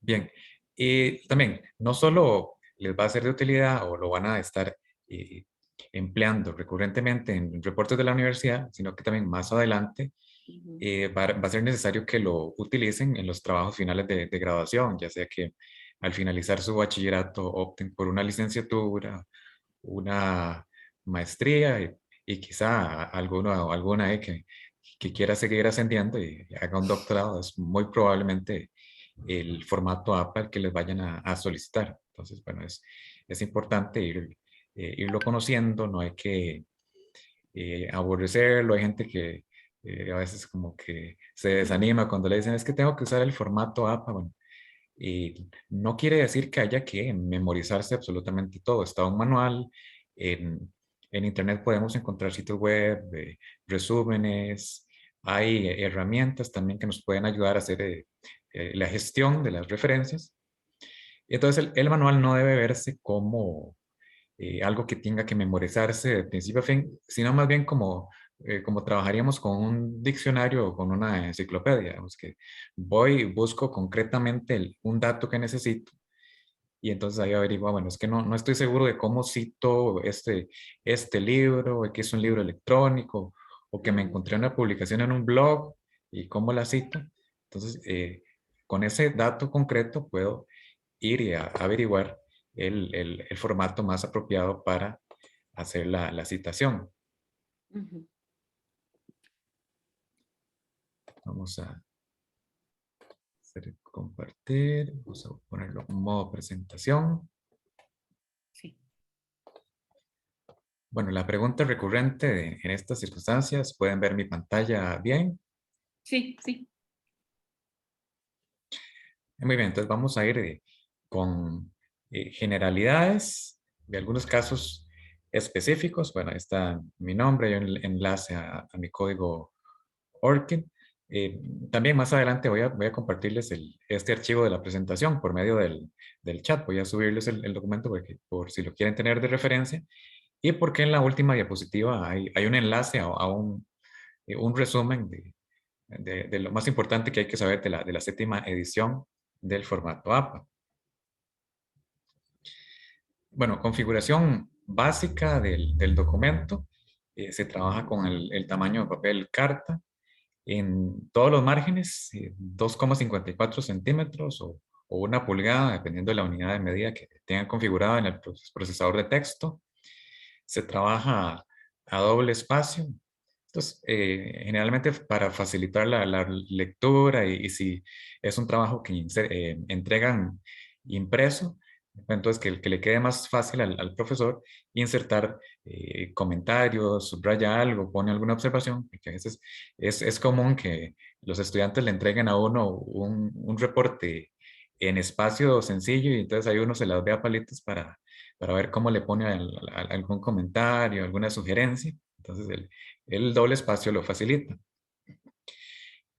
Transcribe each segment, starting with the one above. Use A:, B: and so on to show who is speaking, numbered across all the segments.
A: Bien, y también no solo les va a ser de utilidad o lo van a estar eh, empleando recurrentemente en reportes de la universidad, sino que también más adelante
B: Ujú.
A: va a ser necesario que lo utilicen en los trabajos finales de graduación, ya sea que al finalizar su bachillerato opten por una licenciatura, una maestría y quizá alguna que quiera seguir ascendiendo y haga un doctorado, es muy probablemente el formato APA el que les vayan a solicitar. Entonces, bueno, es importante irlo conociendo, no hay que aborrecerlo. Hay gente que a veces como que se desanima cuando le dicen es que tengo que usar el formato APA. Bueno, y no quiere decir que haya que memorizarse absolutamente todo. Está un manual. En, en Internet podemos encontrar sitios web, resúmenes. Hay herramientas también que nos pueden ayudar a hacer la gestión de las referencias. Y entonces el manual no debe verse como algo que tenga que memorizarse de principio a fin, sino más bien como trabajaríamos con un diccionario o con una enciclopedia. Digamos que voy y busco concretamente un dato que necesito y entonces ahí averiguo, bueno, es que no estoy seguro de cómo cito este libro, o que es un libro electrónico, o que me
B: Mm,
A: encontré una publicación en un blog y cómo la cito. Entonces, con ese dato concreto puedo ir y averiguar el formato más apropiado para hacer la citación.
B: ujú.
A: Vamos a hacer compartir, vamos a ponerlo en modo presentación.
B: Sí,
A: Bueno, la pregunta recurrente en estas circunstancias, ¿pueden ver mi pantalla bien?
B: sí, sí.
A: Muy bien, entonces vamos a ir con generalidades de algunos casos específicos. Bueno, ahí está mi nombre y un enlace a mi código ORCID. Eh, También más adelante voy a compartirles este archivo de la presentación por medio del chat. Voy a subirles el documento por si lo quieren tener de referencia. Y porque en la última diapositiva hay un enlace a un resumen de lo más importante que hay que saber de la séptima edición del formato APA. Bueno, configuración básica del documento. Se trabaja con el tamaño de papel carta en todos los márgenes, 2,54 centímetros o 1 pulgada, dependiendo de la unidad de medida que tengan configurada en el procesador de texto. Se trabaja a doble espacio. Entonces, generalmente para facilitar la lectura y si es un trabajo que entregan impreso, entonces que le quede más fácil al profesor insertar comentarios, subraya algo, pone alguna observación, porque a veces es común que los estudiantes le entreguen a uno un reporte en espacio sencillo y entonces ahí uno se las ve a palitos para ver cómo le pone algún comentario, alguna sugerencia. Entonces el doble espacio lo facilita.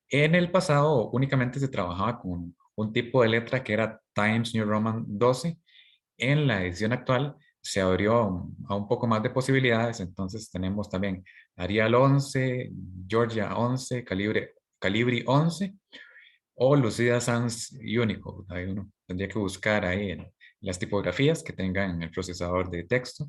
A: En el pasado únicamente se trabajaba con un tipo de letra que era Times New Roman 12. En la edición actual se abrió a un poco más de posibilidades, entonces tenemos también Arial 11, Georgia 11, Calibri 11 o Lucida Sans Unicode. Ahí uno tendría que buscar ahí en las tipografías que tengan en el procesador de texto.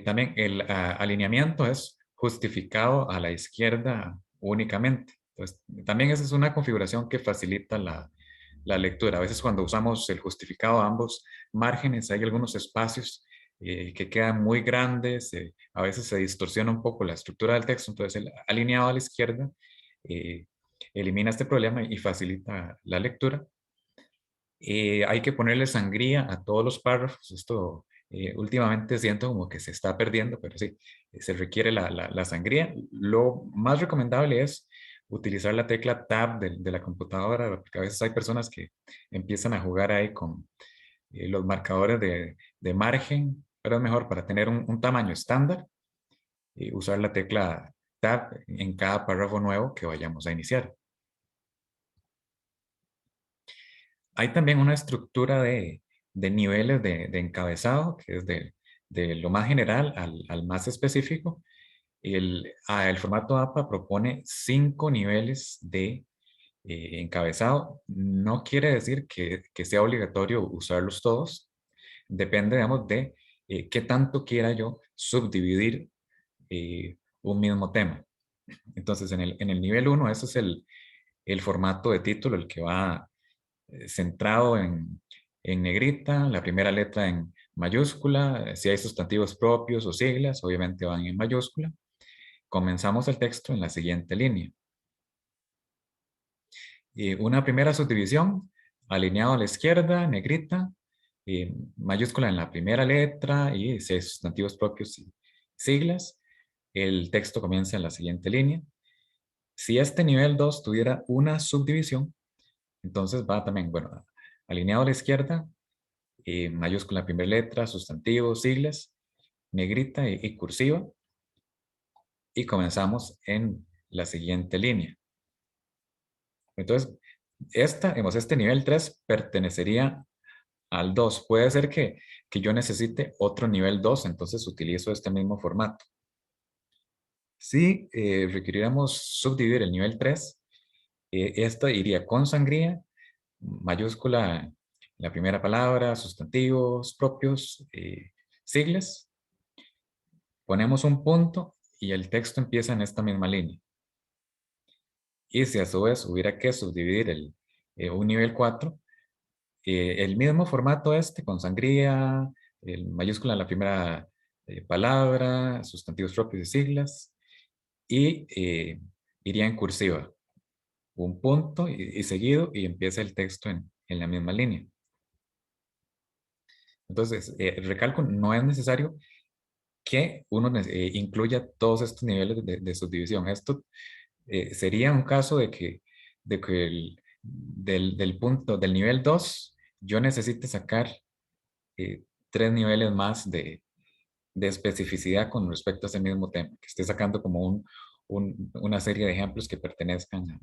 A: También el alineamiento es justificado a la izquierda únicamente. Entonces, también esa es una configuración que facilita la lectura. A veces cuando usamos el justificado a ambos márgenes hay algunos espacios que quedan muy grandes, a veces se distorsiona un poco la estructura del texto, entonces el alineado a la izquierda eh, elimina este problema y facilita la lectura. Hay que ponerle sangría a todos los párrafos. Esto últimamente siento como que se está perdiendo, pero sí, se requiere la sangría. Lo más recomendable es utilizar la tecla Tab de la computadora, porque a veces hay personas que empiezan a jugar ahí con los marcadores de margen, pero es mejor para tener un tamaño estándar, usar la tecla Tab en cada párrafo nuevo que vayamos a iniciar. Hay también una estructura de niveles de encabezado, que es de lo más general al más específico. El formato APA propone 5 niveles de encabezado, no quiere decir que sea obligatorio usarlos todos. Depende, digamos, de qué tanto quiera yo subdividir un mismo tema. Entonces, en el nivel 1, ese es el formato de título, el que va centrado en negrita, la primera letra en mayúscula. Si hay sustantivos propios o siglas, obviamente van en mayúscula. Comenzamos el texto en la siguiente línea. Una primera subdivisión, alineado a la izquierda, negrita, mayúscula en la primera letra y si hay sustantivos propios y siglas. El texto comienza en la siguiente línea. Si este nivel 2 tuviera una subdivisión, entonces va también, bueno, alineado a la izquierda, mayúscula en la primera letra, sustantivos, siglas, negrita y cursiva. Y comenzamos en la siguiente línea. Entonces, este nivel 3 pertenecería al 2. Puede ser que yo necesite otro nivel 2, entonces utilizo este mismo formato. Si requiriéramos subdividir el nivel 3, esta iría con sangría, mayúscula en la primera palabra, sustantivos propios, siglas. Ponemos un punto y el texto empieza en esta misma línea. Y si a su vez hubiera que subdividir un nivel 4, el mismo formato con sangría, el mayúscula en la primera palabra, sustantivos propios y siglas, y iría en cursiva, un punto y seguido, y empieza el texto en la misma línea. Entonces, recalco, no es necesario que uno incluya todos estos niveles de subdivisión. Esto sería un caso de que del punto, del nivel 2, yo necesite sacar 3 niveles más de especificidad con respecto a ese mismo tema, que esté sacando como una serie de ejemplos que pertenezcan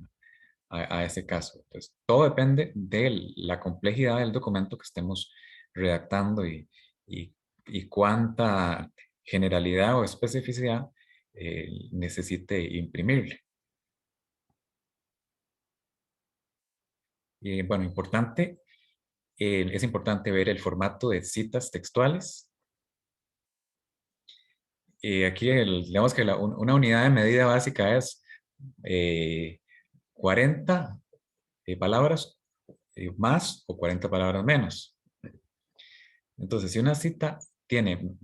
A: a ese caso. Entonces, todo depende de la complejidad del documento que estemos redactando y cuánta generalidad o especificidad necesite imprimirle. Bueno, es importante ver el formato de citas textuales. Aquí digamos que una unidad de medida básica es 40 palabras más o 40 palabras menos. Entonces, si una cita tiene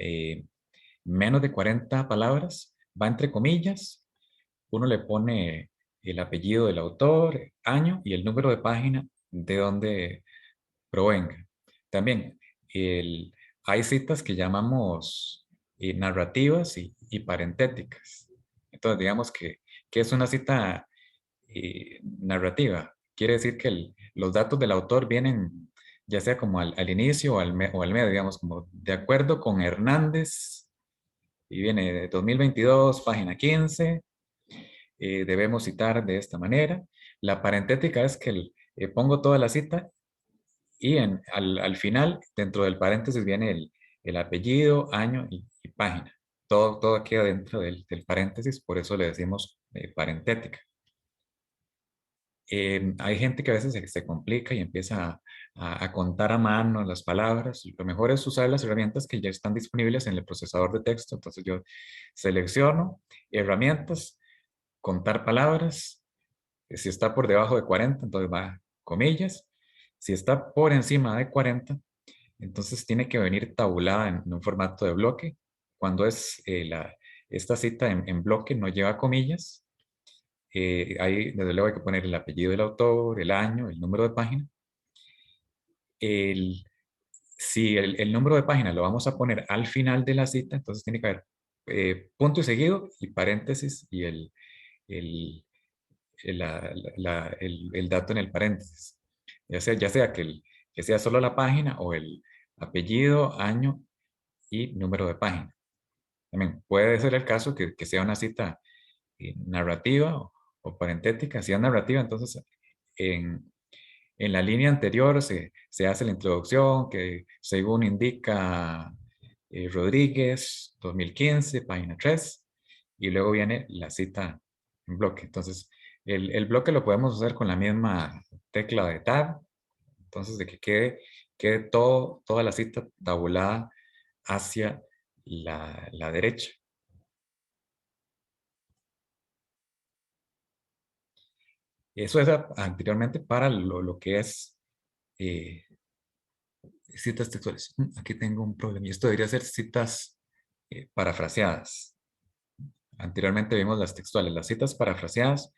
A: menos de 40 palabras, va entre comillas, uno le pone el apellido del autor, año y el número de página de donde provenga. También hay citas que llamamos narrativas y parentéticas. Entonces, digamos que es una cita narrativa. Quiere decir que los datos del autor vienen ya sea como al inicio o al medio, digamos, como de acuerdo con Hernández, y viene de 2022, página 15, debemos citar de esta manera. La parentética es que pongo toda la cita y al final, dentro del paréntesis, viene el apellido, año y página. Todo queda dentro del paréntesis, por eso le decimos parentética. Hay gente que a veces se complica y empieza a contar a mano las palabras. Lo mejor es usar las herramientas que ya están disponibles en el procesador de texto. Entonces yo selecciono herramientas, contar palabras. Si está por debajo de 40, entonces va comillas. Si está por encima de 40, entonces tiene que venir tabulada en un formato de bloque. Cuando es esta cita en bloque no lleva comillas. Ahí desde luego hay que poner el apellido del autor, el año, el número de página. Si el número de página lo vamos a poner al final de la cita, entonces tiene que haber punto y seguido y paréntesis y el, el dato en el paréntesis. Ya sea que sea solo la página o el apellido, año y número de página. También puede ser el caso que sea una cita narrativa o parentética. Si es narrativa, entonces en la línea anterior se hace la introducción que según indica Rodríguez, 2015, página 3, y luego viene la cita en bloque. Entonces, El bloque lo podemos hacer con la misma tecla de Tab, entonces de que quede toda la cita tabulada hacia la derecha. Eso era anteriormente para lo que es eh, citas textuales. Aquí tengo un problema. Y esto debería ser citas parafraseadas. Anteriormente vimos las textuales. Las citas parafraseadas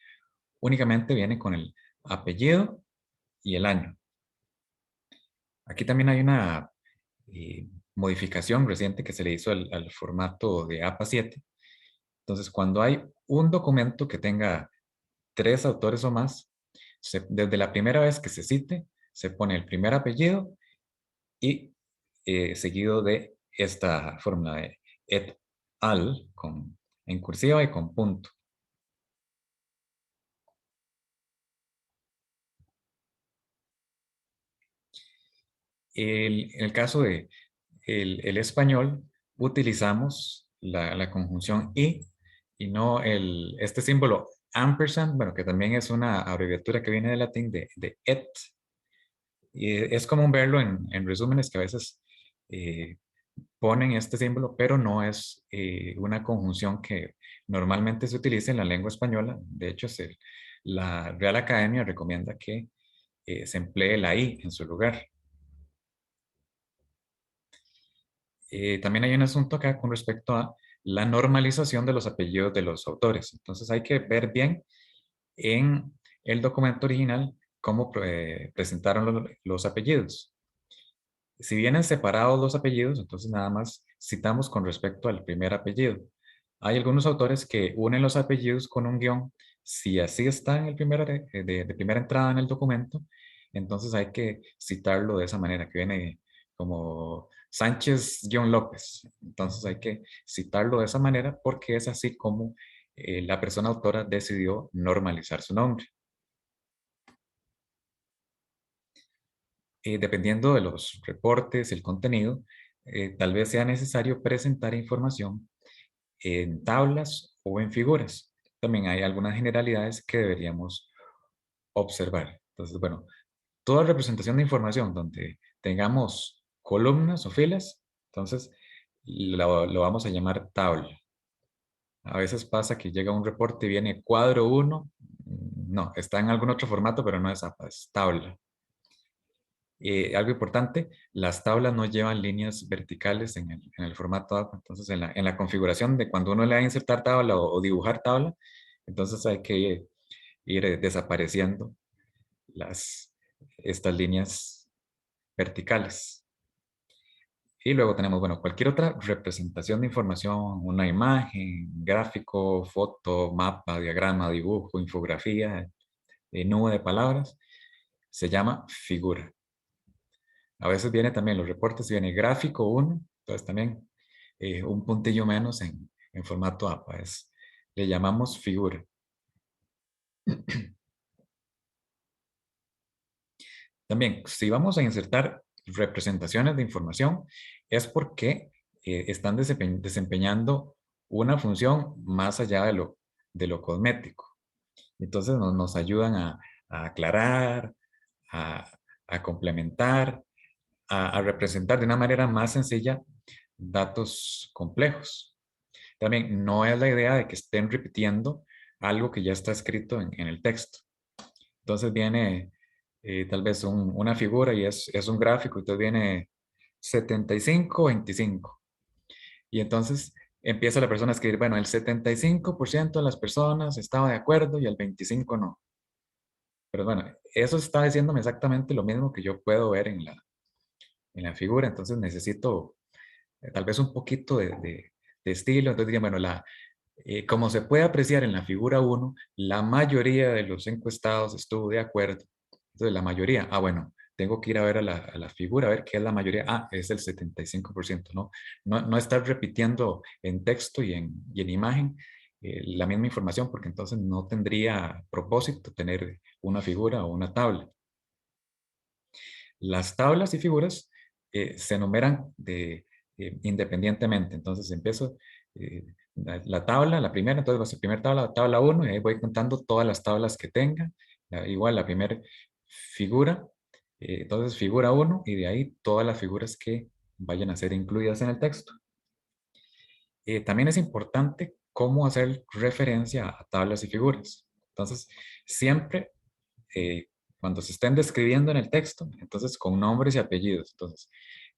A: únicamente vienen con el apellido y el año. Aquí también hay una modificación reciente que se le hizo al formato de APA 7. Entonces, cuando hay un documento que tenga 3 autores o más, desde la primera vez que se cite, se pone el primer apellido y seguido de esta fórmula de et al en cursiva y con punto. En el caso de el español, utilizamos la conjunción y no este símbolo ampersand, bueno, que también es una abreviatura que viene del latín de et. Y es común verlo en resúmenes que a veces ponen este símbolo, pero no es una conjunción que normalmente se utiliza en la lengua española. De hecho, la Real Academia recomienda que se emplee la I en su lugar. También hay un asunto acá con respecto a la normalización de los apellidos de los autores. Entonces hay que ver bien en el documento original cómo presentaron los apellidos. Si vienen separados los apellidos, entonces nada más citamos con respecto al primer apellido. Hay algunos autores que unen los apellidos con un guión. Si así está en el de primera entrada en el documento, entonces hay que citarlo de esa manera, que viene como Sánchez-López. Entonces hay que citarlo de esa manera porque es así como la persona autora decidió normalizar su nombre. Dependiendo de los reportes, el contenido, tal vez sea necesario presentar información en tablas o en figuras. También hay algunas generalidades que deberíamos observar. Entonces, bueno, toda representación de información donde tengamos columnas o filas, entonces lo vamos a llamar tabla. A veces pasa que llega un reporte y viene cuadro 1, no, está en algún otro formato, pero no es APA, es tabla. Algo importante, las tablas no llevan líneas verticales en el formato APA. Entonces, en la configuración de cuando uno le va a insertar tabla o dibujar tabla, entonces hay que ir desapareciendo estas líneas verticales. Y luego tenemos, bueno, cualquier otra representación de información, una imagen, gráfico, foto, mapa, diagrama, dibujo, infografía, nube de palabras, se llama figura. A veces viene también los reportes, viene gráfico 1, entonces también un puntillo menos en formato APA. Le llamamos figura. También, si vamos a insertar representaciones de información, es porque están desempeñando una función más allá de lo cosmético. Entonces nos ayudan a aclarar, a, a complementar, a representar de una manera más sencilla datos complejos. También no es la idea de que estén repitiendo algo que ya está escrito en el texto. Entonces viene tal vez una figura y es un gráfico, entonces viene 75-25. Y entonces empieza la persona a escribir, bueno, el 75% de las personas estaba de acuerdo y el 25% no. Pero bueno, eso está diciéndome exactamente lo mismo que yo puedo ver en la figura, entonces necesito tal vez un poquito de estilo. Entonces diría, bueno, como se puede apreciar en la figura 1, la mayoría de los encuestados estuvo de acuerdo. Entonces, la mayoría, bueno, tengo que ir a ver a la figura, a ver qué es la mayoría. Es el 75%, ¿no? No estar repitiendo en texto y en imagen la misma información, porque entonces no tendría propósito tener una figura o una tabla. Las tablas y figuras se enumeran independientemente. Entonces empiezo la tabla, la primera, entonces va a ser primera tabla, tabla 1, y ahí voy contando todas las tablas que tenga. Igual la primera figura, entonces figura 1, y de ahí todas las figuras que vayan a ser incluidas en el texto. También es importante cómo hacer referencia a tablas y figuras. Entonces, siempre cuando se estén describiendo en el texto, entonces con nombres y apellidos. Entonces,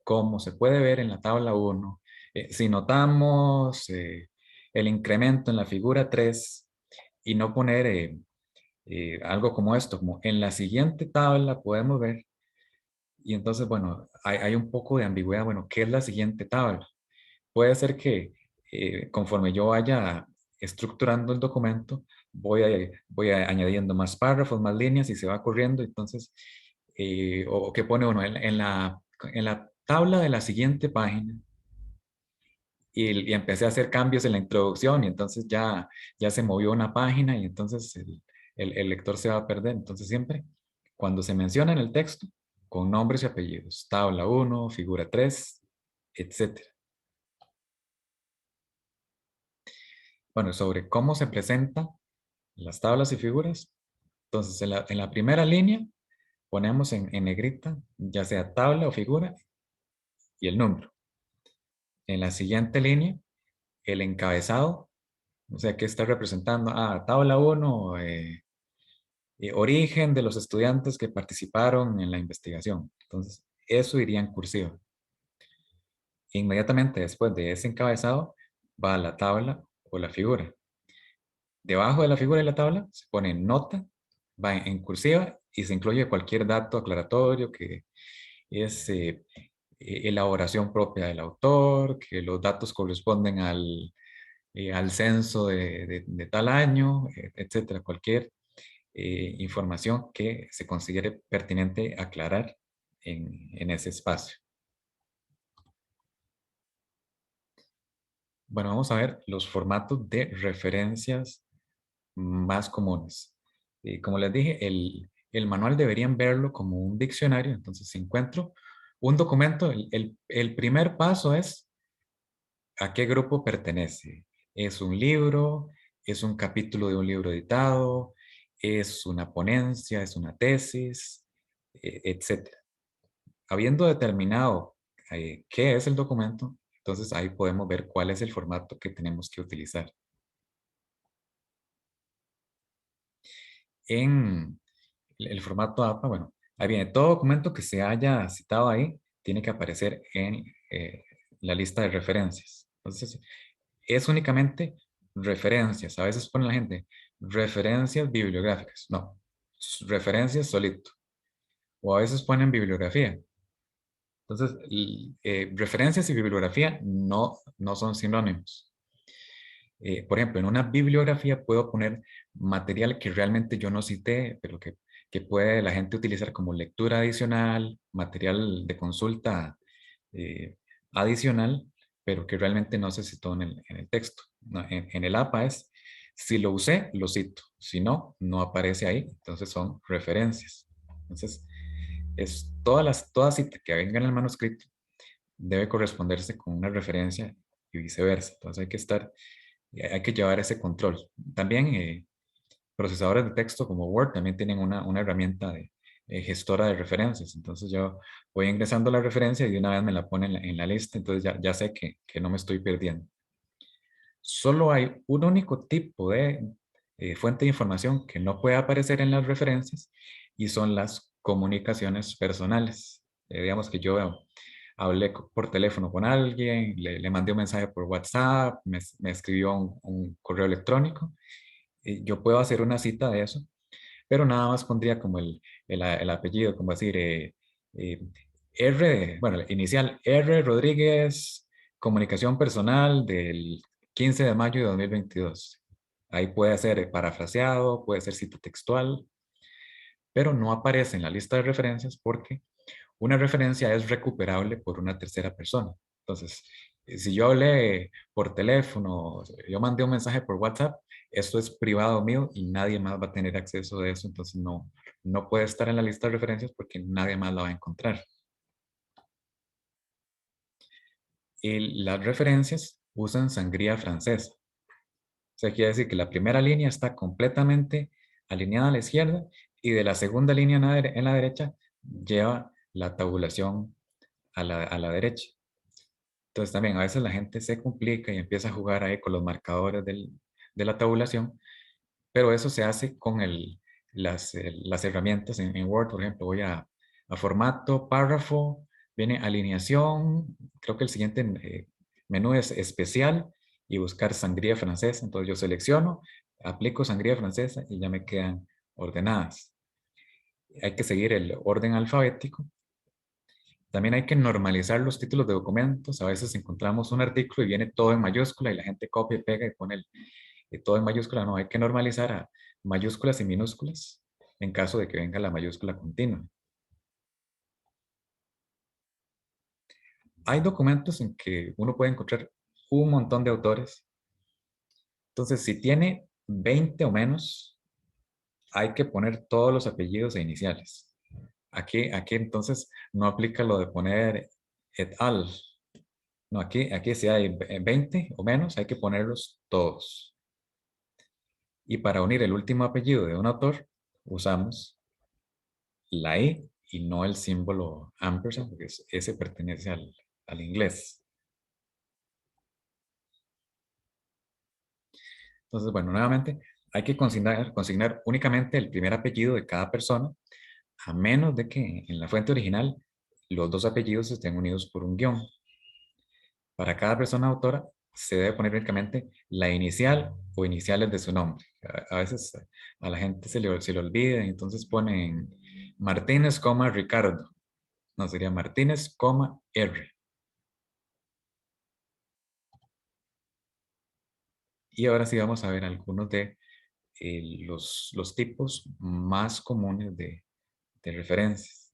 A: como se puede ver en la tabla 1, si notamos el incremento en la figura 3 y no poner algo como esto, como en la siguiente tabla podemos ver, y entonces, bueno, hay un poco de ambigüedad, bueno, ¿qué es la siguiente tabla? Puede ser que conforme yo vaya estructurando el documento, voy añadiendo más párrafos, más líneas y se va corriendo. Entonces, o que pone uno en la tabla de la siguiente página y empecé a hacer cambios en la introducción y entonces ya se movió una página y entonces el lector se va a perder. Entonces, siempre cuando se menciona en el texto, con nombres y apellidos, tabla 1, figura 3, etcétera. Bueno, sobre cómo se presentan las tablas y figuras. Entonces, en la primera línea ponemos en negrita, ya sea tabla o figura, y el número. En la siguiente línea, el encabezado, o sea, ¿qué está representando? Tabla 1, origen de los estudiantes que participaron en la investigación. Entonces, eso iría en cursiva. Inmediatamente después de ese encabezado, va la tabla o la figura. Debajo de la figura y la tabla se pone nota, va en cursiva y se incluye cualquier dato aclaratorio que es elaboración propia del autor, que los datos corresponden al censo de tal año, etcétera. Cualquier información que se considere pertinente aclarar en ese espacio. Bueno, vamos a ver los formatos de referencias más comunes. Como les dije, el manual deberían verlo como un diccionario. Entonces, si encuentro un documento, el primer paso es a qué grupo pertenece. ¿Es un libro? ¿Es un capítulo de un libro editado? ¿Es una ponencia? ¿Es una tesis? Etcétera. Habiendo determinado qué es el documento, entonces ahí podemos ver cuál es el formato que tenemos que utilizar. En el formato APA, bueno, ahí viene todo documento que se haya citado ahí, tiene que aparecer en la lista de referencias. Entonces, es únicamente referencias. A veces pone la gente referencias bibliográficas. No, referencias solito. O a veces ponen bibliografía. Entonces, referencias y bibliografía no son sinónimos. Por ejemplo, en una bibliografía puedo poner material que realmente yo no cité, pero que puede la gente utilizar como lectura adicional, material de consulta eh, adicional, pero que realmente no se citó en el texto. No, en el APA es, si lo usé, lo cito. Si no, no aparece ahí. Entonces son referencias. Entonces, toda cita que venga en el manuscrito debe corresponderse con una referencia y viceversa. Entonces hay que llevar ese control. También procesadores de texto como Word también tienen una herramienta de gestora de referencias. Entonces yo voy ingresando la referencia y de una vez me la pone en la lista, entonces ya sé que no me estoy perdiendo. Solo hay un único tipo de fuente de información que no puede aparecer en las referencias y son las comunicaciones personales. Digamos que yo hablé por teléfono con alguien, le mandé un mensaje por WhatsApp, me escribió un correo electrónico. Yo puedo hacer una cita de eso, pero nada más pondría como el apellido, como decir, eh, bueno, inicial R. Rodríguez, comunicación personal del 15 de mayo de 2022. Ahí puede ser parafraseado, puede ser cita textual, pero no aparece en la lista de referencias porque una referencia es recuperable por una tercera persona. Entonces, si yo hablé por teléfono, yo mandé un mensaje por WhatsApp, esto es privado mío y nadie más va a tener acceso de eso, entonces no puede estar en la lista de referencias porque nadie más la va a encontrar. Las referencias usan sangría francesa. O sea, quiere decir que la primera línea está completamente alineada a la izquierda y de la segunda línea en la derecha lleva la tabulación a la derecha. Entonces también a veces la gente se complica y empieza a jugar ahí con los marcadores de la tabulación, pero eso se hace con las herramientas en Word. Por ejemplo, voy a formato, párrafo, viene alineación, creo que el siguiente menú es especial y buscar sangría francesa. Entonces yo selecciono, aplico sangría francesa y ya me quedan ordenadas. Hay que seguir el orden alfabético. También hay que normalizar los títulos de documentos. A veces encontramos un artículo y viene todo en mayúscula y la gente copia y pega y pone todo en mayúscula. No, hay que normalizar a mayúsculas y minúsculas en caso de que venga la mayúscula continua. Hay documentos en que uno puede encontrar un montón de autores. Entonces, si tiene 20 o menos, hay que poner todos los apellidos e iniciales. Aquí entonces no aplica lo de poner et al. No, aquí si hay 20 o menos, hay que ponerlos todos. Y para unir el último apellido de un autor, usamos la E y no el símbolo ampersand, porque ese pertenece al inglés. Entonces, bueno, nuevamente, hay que consignar únicamente el primer apellido de cada persona, a menos de que en la fuente original los dos apellidos estén unidos por un guión. Para cada persona autora se debe poner únicamente la inicial o iniciales de su nombre. A veces a la gente se le olvida y entonces ponen Martínez, Ricardo. No, sería Martínez, R. Y ahora sí vamos a ver algunos de los tipos más comunes de referencias.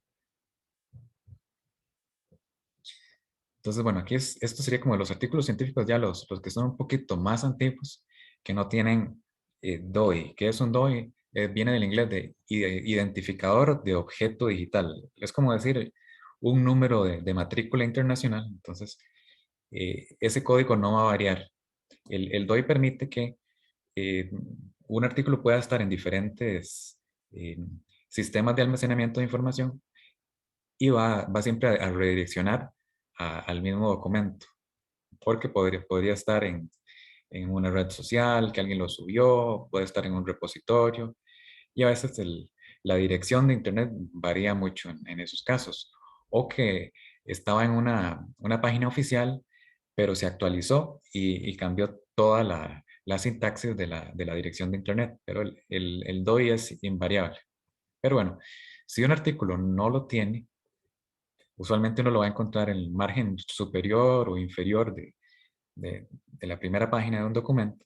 A: Entonces, bueno, esto sería como los artículos científicos, ya los que son un poquito más antiguos, que no tienen DOI. ¿Qué es un DOI? Viene del inglés de identificador de objeto digital. Es como decir un número de matrícula internacional. Entonces, ese código no va a variar. El DOI permite que un artículo pueda estar en diferentes eh, sistemas de almacenamiento de información y va siempre a redireccionar al mismo documento, porque podría estar en una red social, que alguien lo subió, puede estar en un repositorio, y a veces la dirección de Internet varía mucho en esos casos, o que estaba en una página oficial, pero se actualizó y cambió toda la sintaxis de la dirección de Internet, pero el DOI es invariable. Pero bueno, si un artículo no lo tiene, usualmente uno lo va a encontrar en el margen superior o inferior de la primera página de un documento.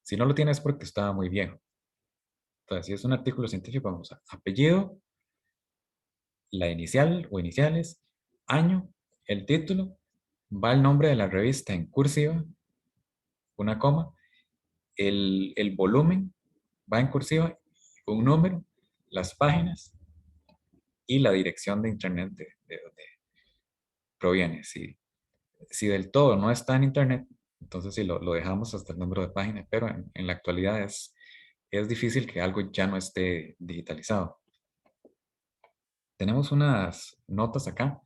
A: Si no lo tiene es porque estaba muy viejo. Entonces, si es un artículo científico, vamos a apellido, la inicial o iniciales, año, el título, va el nombre de la revista en cursiva, una coma, el volumen va en cursiva, un número, las páginas y la dirección de internet de donde proviene. Si del todo no está en internet, entonces sí lo dejamos hasta el número de páginas, pero en la actualidad es difícil que algo ya no esté digitalizado. Tenemos unas notas acá.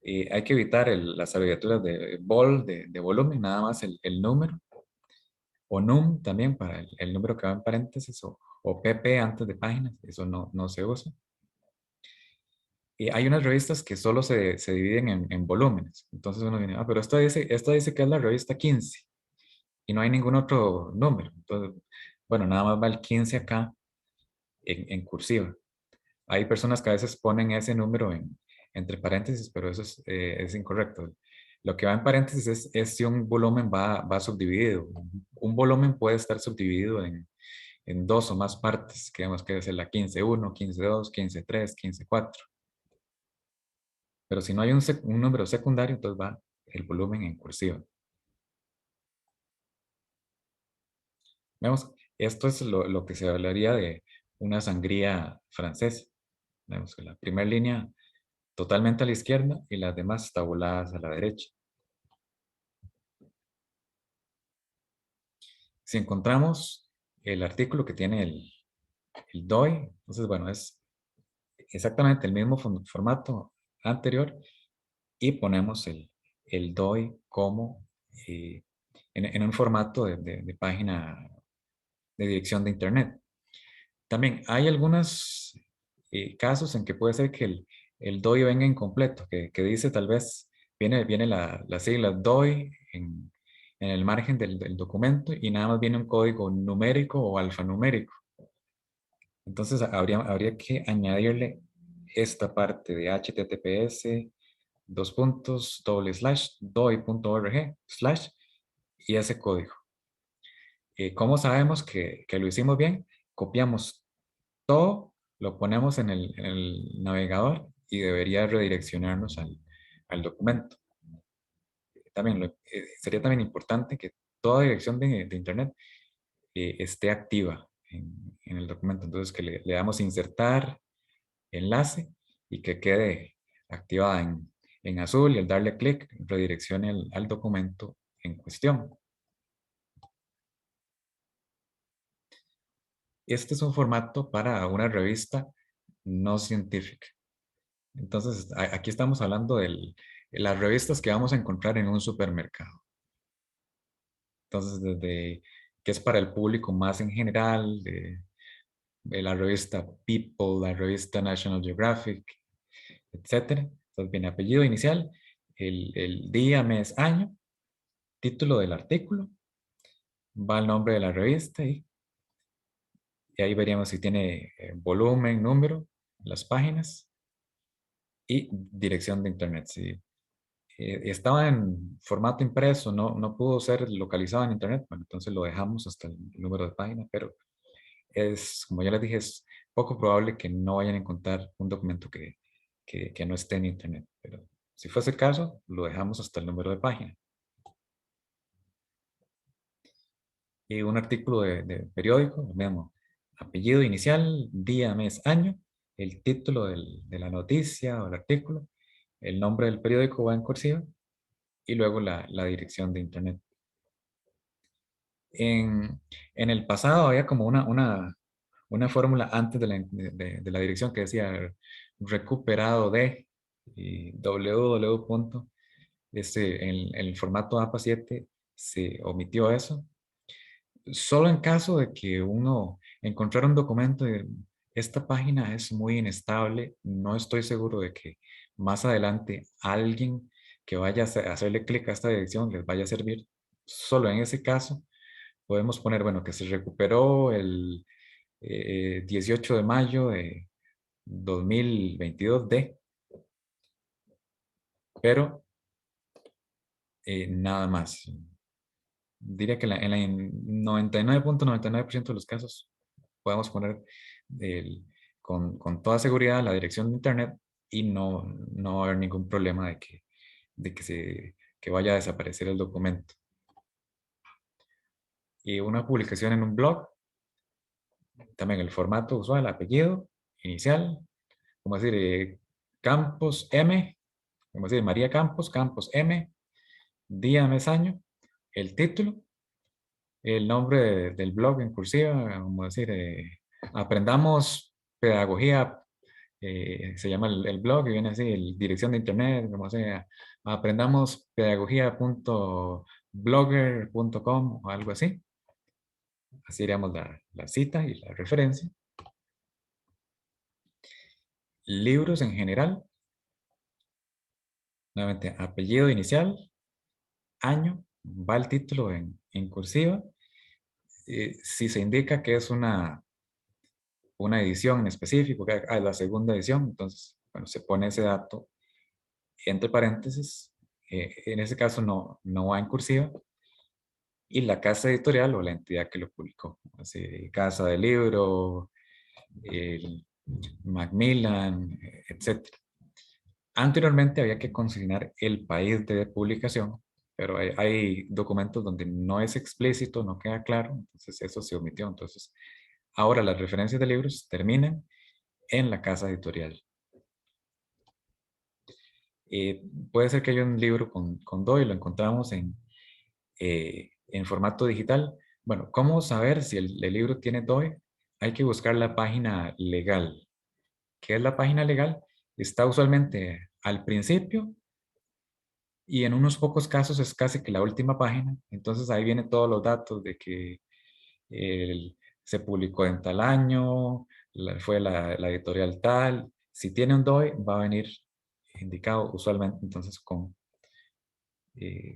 A: Hay que evitar las abreviaturas de vol, de volumen, nada más el número, o num también para el número que va en paréntesis, o pp antes de páginas, eso no se usa. Y hay unas revistas que solo se dividen en volúmenes. Entonces uno viene, pero esta dice que es la revista 15 y no hay ningún otro número. Entonces, bueno, nada más va el 15 acá en cursiva. Hay personas que a veces ponen ese número entre paréntesis, pero eso es incorrecto. Lo que va en paréntesis es si un volumen va subdividido. Un volumen puede estar subdividido en dos o más partes, que digamos que debe ser la 15.1, 15.2, 15.3, 15.4. Pero si no hay un número secundario, entonces va el volumen en cursiva. Vemos, esto es lo que se hablaría de una sangría francesa. Vemos que la primera línea totalmente a la izquierda y las demás tabuladas a la derecha. Si encontramos el artículo que tiene el DOI, entonces, bueno, es exactamente el mismo formato anterior y ponemos el DOI como en un formato de página de dirección de Internet. También hay algunos casos en que puede ser que el DOI venga incompleto, que dice tal vez, viene la sigla DOI en el margen del documento y nada más viene un código numérico o alfanumérico. Entonces habría que añadirle esta parte de https dos puntos doble slash doi.org slash y ese código. ¿Cómo sabemos que lo hicimos bien? Copiamos todo, lo ponemos en el navegador y debería redireccionarnos al documento. También sería también importante que toda dirección de Internet esté activa en el documento. Entonces, que le damos insertar enlace y que quede activada en azul y al darle clic redireccione al documento en cuestión. Este es un formato para una revista no científica. Entonces, aquí estamos hablando de las revistas que vamos a encontrar en un supermercado. Entonces, desde que es para el público más en general, de la revista People, la revista National Geographic, etcétera. Entonces, viene apellido inicial, el día, mes, año, título del artículo, va el nombre de la revista y ahí veríamos si tiene volumen, número, las páginas y dirección de internet. Si estaba en formato impreso, no pudo ser localizado en internet, bueno, entonces lo dejamos hasta el número de página, pero como ya les dije, es poco probable que no vayan a encontrar un documento que no esté en internet. Pero si fuese el caso, lo dejamos hasta el número de página. Y un artículo de periódico, lo mismo. Apellido inicial, día, mes, año, el título de la noticia o el artículo, el nombre del periódico va en cursiva y luego la dirección de internet. En el pasado había como una fórmula antes de la dirección que decía recuperado de y www. En el formato APA7 se omitió eso. Solo en caso de que uno encontrara un documento de esta página es muy inestable, no estoy seguro de que más adelante alguien que vaya a hacerle clic a esta dirección les vaya a servir. Solo en ese caso podemos poner, bueno, que se recuperó el 18 de mayo de 2022 pero nada más. Diría que en la 99.99% de los casos podemos poner con toda seguridad la dirección de internet y no va a haber ningún problema de que vaya a desaparecer el documento. Y una publicación en un blog, también el formato usual, apellido, inicial, como decir, Campos M, como decir, María Campos, Campos M, día, mes, año, el título, el nombre del blog en cursiva, como decir, aprendamos pedagogía, se llama el blog y viene así, dirección de internet, como sea, aprendamos pedagogía.blogger.com o algo así. Así iríamos la cita y la referencia. Libros en general, nuevamente, apellido inicial, año, va el título en cursiva. Si se indica que es una edición en específico, que es la segunda edición, entonces, bueno, se pone ese dato entre paréntesis. En ese caso no va en cursiva. Y la casa editorial o la entidad que lo publicó. Así, Casa del Libro, el Macmillan, etc. Anteriormente había que consignar el país de publicación, pero hay documentos donde no es explícito, no queda claro, entonces eso se omitió. Entonces, ahora las referencias de libros terminan en la casa editorial. Puede ser que haya un libro con DOI, lo encontramos en formato digital, Bueno, ¿cómo saber si el libro tiene DOI? Hay que buscar la página legal. ¿Qué es la página legal? Está usualmente al principio y en unos pocos casos es casi que la última página. Entonces ahí vienen todos los datos de que se publicó en tal año, fue la editorial tal. Si tiene un DOI, va a venir indicado usualmente entonces con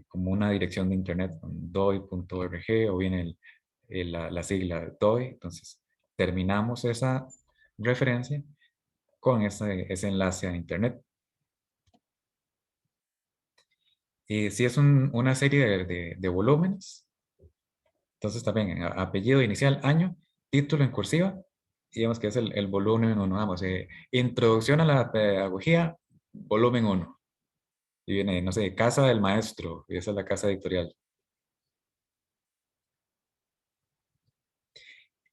A: como una dirección de internet, con doi.org o viene la sigla DOI. Entonces terminamos esa referencia con ese enlace a internet. Si es una serie de volúmenes, entonces también apellido inicial, año, título en cursiva, y digamos que es el volumen 1, vamos, introducción a la pedagogía, volumen 1. Y viene, no sé, casa del maestro, y esa es la casa editorial.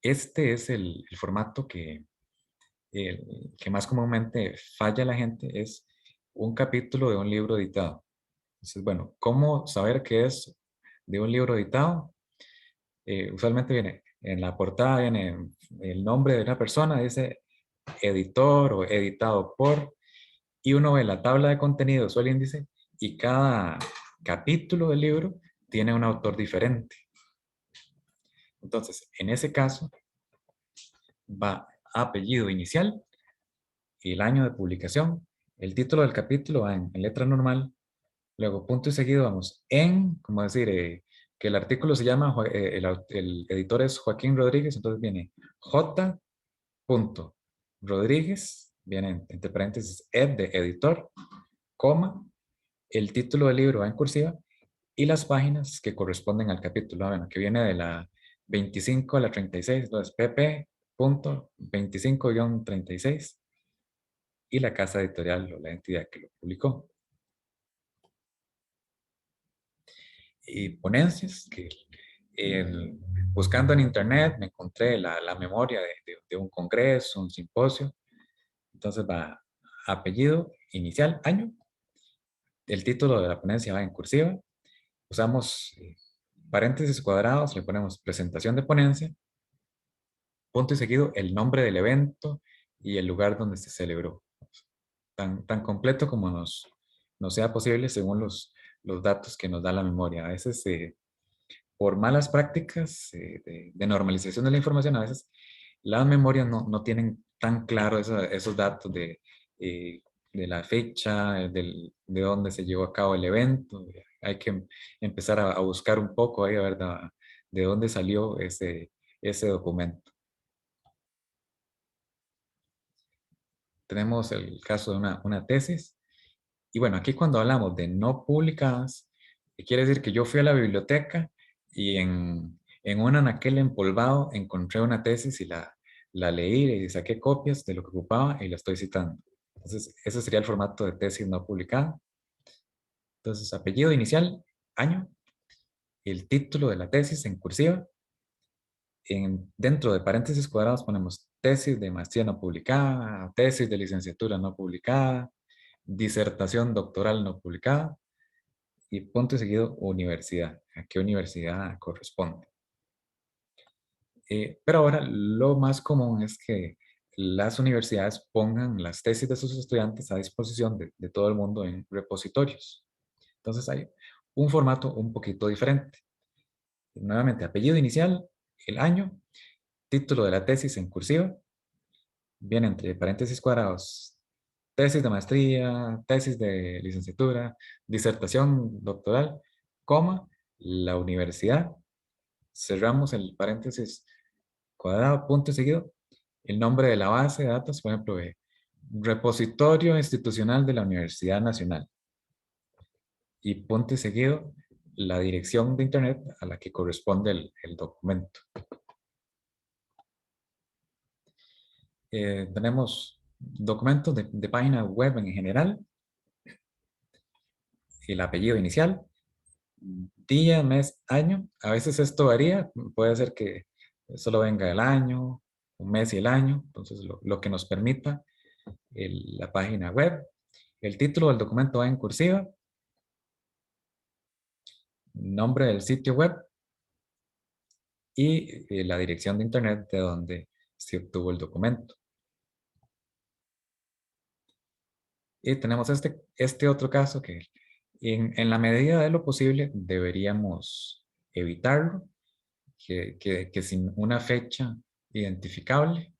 A: Este es el formato que más comúnmente falla la gente, es un capítulo de un libro editado. Entonces, bueno, ¿cómo saber qué es de un libro editado? Usualmente viene en la portada, viene el nombre de una persona, dice editor o editado por, y uno ve la tabla de contenidos o el índice, y cada capítulo del libro tiene un autor diferente. Entonces, en ese caso, va apellido inicial, el año de publicación, el título del capítulo va en letra normal, luego punto y seguido vamos en, como decir, que el artículo se llama, el editor es Joaquín Rodríguez, entonces viene J. Rodríguez, viene entre paréntesis ed de editor, coma, el título del libro va en cursiva y las páginas que corresponden al capítulo, bueno, que viene de la 25 a la 36, entonces pp.25-36 y la casa editorial o la entidad que lo publicó. Y ponencias, que buscando en internet me encontré la memoria de un congreso, un simposio, entonces va apellido, inicial, año, el título de la ponencia va en cursiva, usamos paréntesis cuadrados, le ponemos presentación de ponencia, punto y seguido el nombre del evento y el lugar donde se celebró. Tan completo como nos sea posible según los datos que nos da la memoria. A veces, por malas prácticas de normalización de la información, a veces las memorias no tienen tan claro esos datos de la fecha, de dónde se llevó a cabo el evento. Hay que empezar a buscar un poco ahí, ¿verdad? De dónde salió ese documento. Tenemos el caso de una tesis. Y bueno, aquí cuando hablamos de no publicadas, quiere decir que yo fui a la biblioteca y en un anaquel empolvado encontré una tesis y la leí y saqué copias de lo que ocupaba y la estoy citando. Entonces, ese sería el formato de tesis no publicada. Entonces, apellido inicial, año, el título de la tesis en cursiva. Dentro de paréntesis cuadrados ponemos tesis de maestría no publicada, tesis de licenciatura no publicada, disertación doctoral no publicada y punto y seguido universidad. ¿A qué universidad corresponde? Pero ahora lo más común es que las universidades pongan las tesis de sus estudiantes a disposición de todo el mundo en repositorios. Entonces hay un formato un poquito diferente. Nuevamente, apellido inicial, el año, título de la tesis en cursiva, viene entre paréntesis cuadrados, tesis de maestría, tesis de licenciatura, disertación doctoral, coma, la universidad, cerramos el paréntesis cuadrado, punto y seguido, el nombre de la base de datos, por ejemplo, repositorio institucional de la Universidad Nacional, y punto y seguido, la dirección de internet a la que corresponde el documento. Tenemos documentos de página web en general, el apellido inicial, día, mes, año. A veces esto varía, puede ser que solo venga el año, un mes y el año, entonces lo que nos permita la página web. El título del documento va en cursiva, nombre del sitio web, y la dirección de internet de donde se obtuvo el documento. Y tenemos este otro caso que en la medida de lo posible deberíamos evitarlo, que sin una fecha identificable,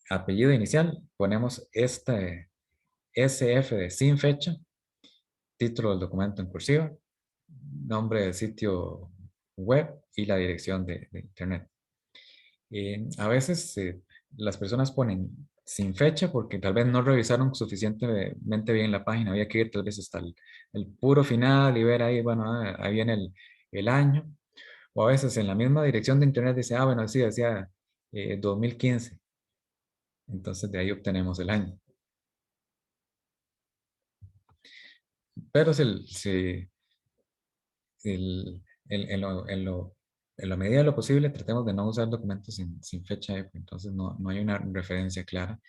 A: apellido inicial, ponemos este SF de sin fecha, título del documento en cursiva, nombre del sitio web y la dirección de internet. A veces las personas ponen sin fecha porque tal vez no revisaron suficientemente bien la página. Había que ir tal vez hasta el puro final y ver ahí, bueno, ahí viene el año. O a veces en la misma dirección de internet dice, bueno, sí, decía 2015. Entonces de ahí obtenemos el año. Pero en la medida de lo posible tratemos de no usar documentos sin fecha, entonces no hay una referencia clara.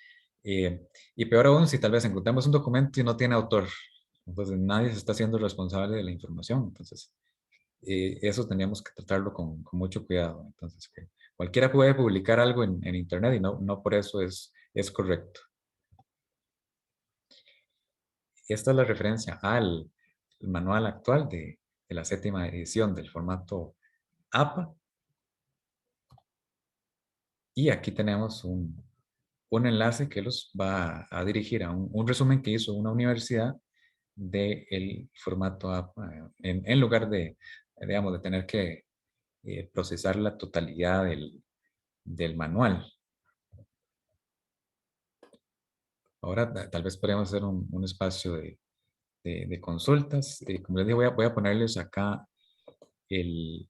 A: Y peor aún, si tal vez encontramos un documento y no tiene autor, entonces nadie se está haciendo responsable de la información, entonces eso teníamos que tratarlo con mucho cuidado. Entonces, que cualquiera puede publicar algo en internet y no por eso es correcto. Esta es la referencia al manual actual de la 7ª edición del formato APA. Y aquí tenemos un enlace que los va a dirigir a un resumen que hizo una universidad del formato APA, en lugar de, digamos, de tener que procesar la totalidad del manual. Ahora tal vez podríamos hacer un espacio de consultas. Como les digo, voy a ponerles acá el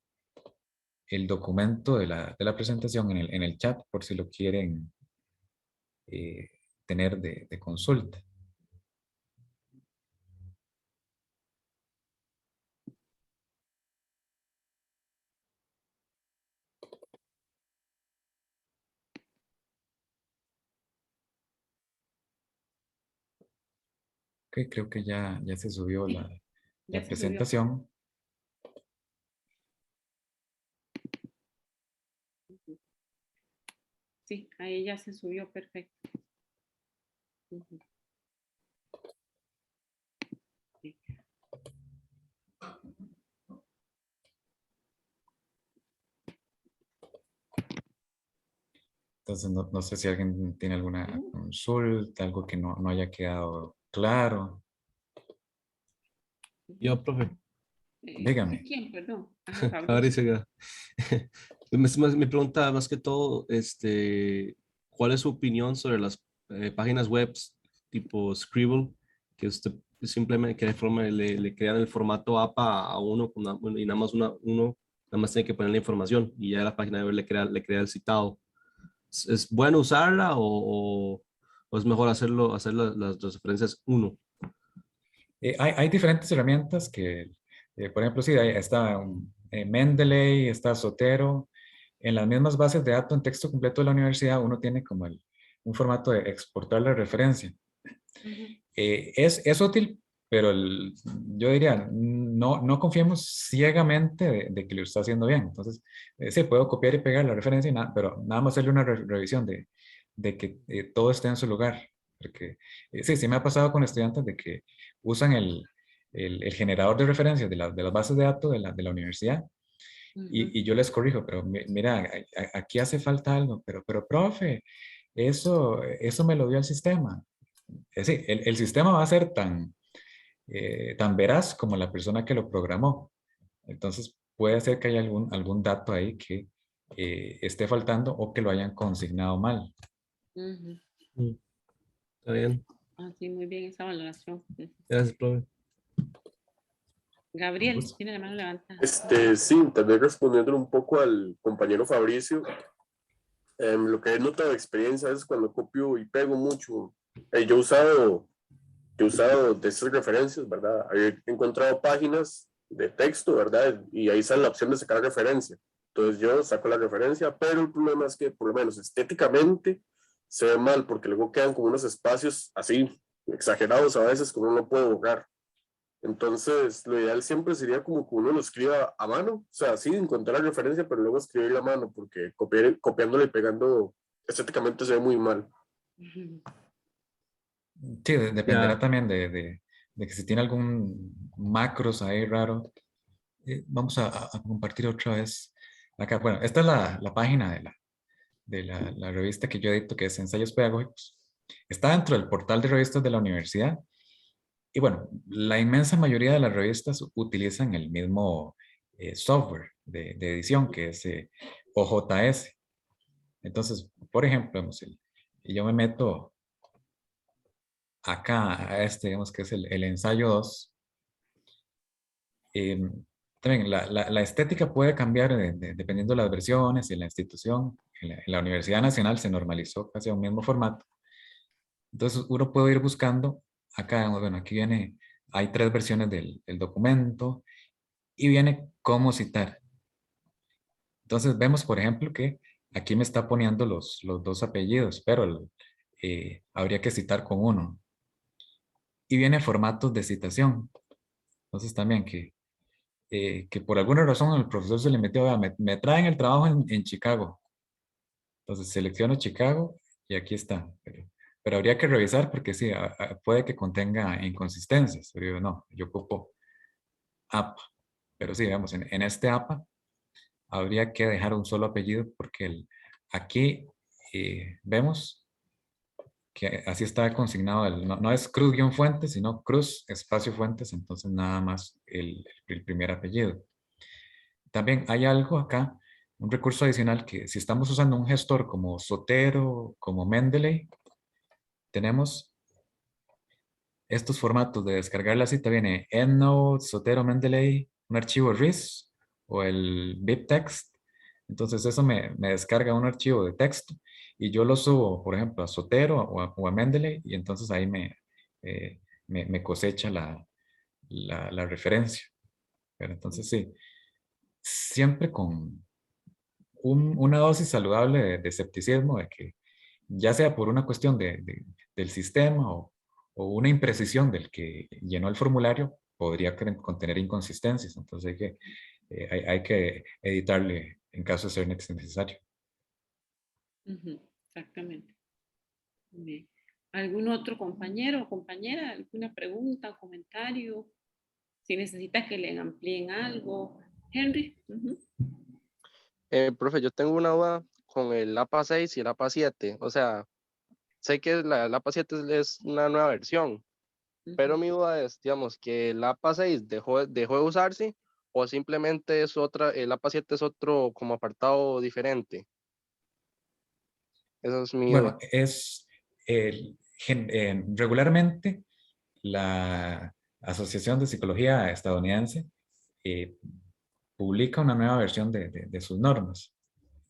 A: documento de la presentación en el chat por si lo quieren tener de consulta. Ok, creo que ya se subió
B: Sí,
A: la
B: ya se subió.
A: presentación.
B: Sí, ahí ya se subió, perfecto. Sí.
A: Entonces, no sé si alguien tiene alguna consulta, algo que no haya quedado claro.
C: Yo, profe.
A: Dígame.
B: ¿Quién? Perdón. Ajá,
C: Fabricio.
B: Fabricio.
C: Mi pregunta más que todo, ¿cuál es su opinión sobre las páginas web tipo Scribble, que usted simplemente que de forma le crean el formato APA a uno y nada más uno nada más tiene que poner la información y ya la página web le crea el citado? ¿Es bueno usarla o es mejor hacer las referencias uno?
A: Hay diferentes herramientas que, por ejemplo, sí, ahí está Mendeley, está Zotero. En las mismas bases de datos en texto completo de la universidad, uno tiene como un formato de exportar la referencia. Es útil, pero yo diría, no confiemos ciegamente de que lo está haciendo bien. Entonces, sí, puedo copiar y pegar la referencia, pero nada más hacerle una revisión de que todo esté en su lugar. Porque sí me ha pasado con estudiantes de que usan el generador de referencias de las bases de datos de la universidad y yo les corrijo, pero mira, aquí hace falta algo, pero profe, eso me lo dio el sistema. Es decir, el sistema va a ser tan veraz como la persona que lo programó. Entonces, puede ser que haya algún dato ahí que esté faltando o que lo hayan consignado mal.
C: Está bien.
B: Sí, muy bien esa valoración.
C: Gracias, profe.
B: Gabriel, tiene la mano levantada.
D: Sí, también respondiendo un poco al compañero Fabricio, lo que he notado de experiencia es cuando copio y pego mucho. Yo he usado de estas referencias, ¿verdad? He encontrado páginas de texto, ¿verdad? Y ahí sale la opción de sacar referencia. Entonces yo saco la referencia, pero el problema es que por lo menos estéticamente se ve mal porque luego quedan como unos espacios así exagerados a veces que uno no puede borrar. Entonces, lo ideal siempre sería como que uno lo escriba a mano, o sea, sí, encontrar la referencia, pero luego escribirla a mano, porque copiándola y pegando estéticamente se ve muy mal.
B: Ujú.
A: Sí, dependerá
C: Ya,
A: también de que si tiene algún macros ahí raro. Vamos a compartir otra vez acá. Bueno, esta es la página la revista que yo edito, que es Ensayos Pedagógicos. Está dentro del portal de revistas de la universidad. Y bueno, la inmensa mayoría de las revistas utilizan el mismo software de edición, que es OJS. Entonces, por ejemplo, yo me meto acá a este, digamos que es el ensayo 2. Eh, También la estética puede cambiar dependiendo de las versiones y la institución. En la Universidad Nacional se normalizó casi a un mismo formato. Entonces uno puede ir buscando, acá, bueno, aquí viene, hay 3 versiones del documento y viene cómo citar. Entonces vemos, por ejemplo, que aquí me está poniendo los 2 apellidos, pero habría que citar con uno. Y viene formatos de citación. Entonces también que por alguna razón el profesor se le metió, "Vea, me traen el trabajo en Chicago". Entonces selecciono Chicago y aquí está. Pero habría que revisar porque sí, puede que contenga inconsistencias. Pero yo no, yo ocupo APA. Pero sí, digamos, en este APA habría que dejar un solo apellido porque aquí vemos que así está consignado. No es Cruz-Fuentes, sino Cruz espacio Fuentes, entonces nada más el primer apellido. También hay algo acá, un recurso adicional que si estamos usando un gestor como Zotero, como Mendeley, tenemos estos formatos de descargar la cita. Viene EndNote, Zotero, Mendeley, un archivo RIS o el BibTeX. Entonces eso me descarga un archivo de texto y yo lo subo, por ejemplo, a Zotero o a Mendeley y entonces ahí me cosecha la referencia. Pero entonces sí, siempre con una dosis saludable de escepticismo, de que ya sea por una cuestión del sistema o una imprecisión del que llenó el formulario, podría contener inconsistencias. Entonces hay que editarle en caso de ser necesario.
B: Ujú, exactamente. Bien. ¿Algún otro compañero o compañera? ¿Alguna pregunta, comentario? Si necesita que le amplíen algo. Henry. Ujú.
E: Profe, yo tengo una duda con el APA 6 y el APA 7. O sea, sé que el APA 7 es una nueva versión, pero
B: Ujú.
E: mi duda es, digamos, que el APA 6 dejó de usarse o simplemente es otra, el APA 7 es otro como apartado diferente. Esa es mi
A: Bueno,
E: duda.
A: regularmente la Asociación de Psicología Estadounidense eh, publica una nueva versión de sus normas.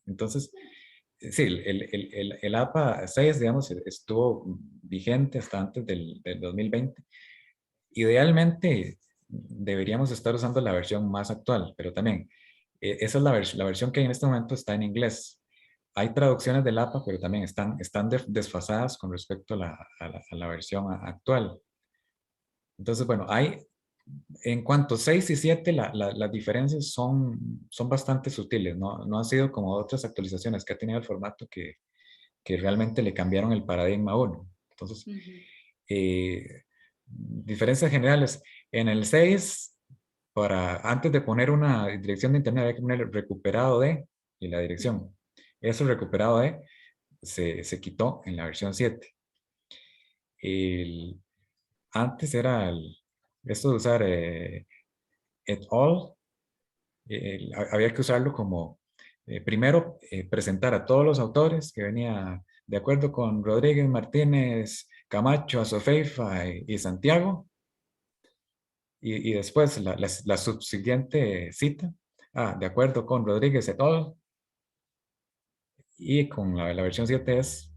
A: Entonces, sí, el APA 6, digamos, estuvo vigente hasta antes del 2020. Idealmente deberíamos estar usando la versión más actual, pero también esa es la versión que en este momento está en inglés. Hay traducciones del APA, pero también están desfasadas con respecto a la versión actual. Entonces, bueno, en cuanto a 6 y 7, las diferencias son bastante sutiles, no han sido como otras actualizaciones que ha tenido el formato que realmente le cambiaron el paradigma a uno. Entonces,
B: Ujú.
A: diferencias generales. En el 6, antes de poner una dirección de internet, había que poner recuperado de y la dirección. Eso recuperado de se quitó en la versión 7. Antes era esto de usar et al, había que usarlo como primero presentar a todos los autores que venía de acuerdo con Rodríguez, Martínez, Camacho, Azofeifa y Santiago, y después la subsiguiente cita, de acuerdo con Rodríguez et al, y con la versión 7 es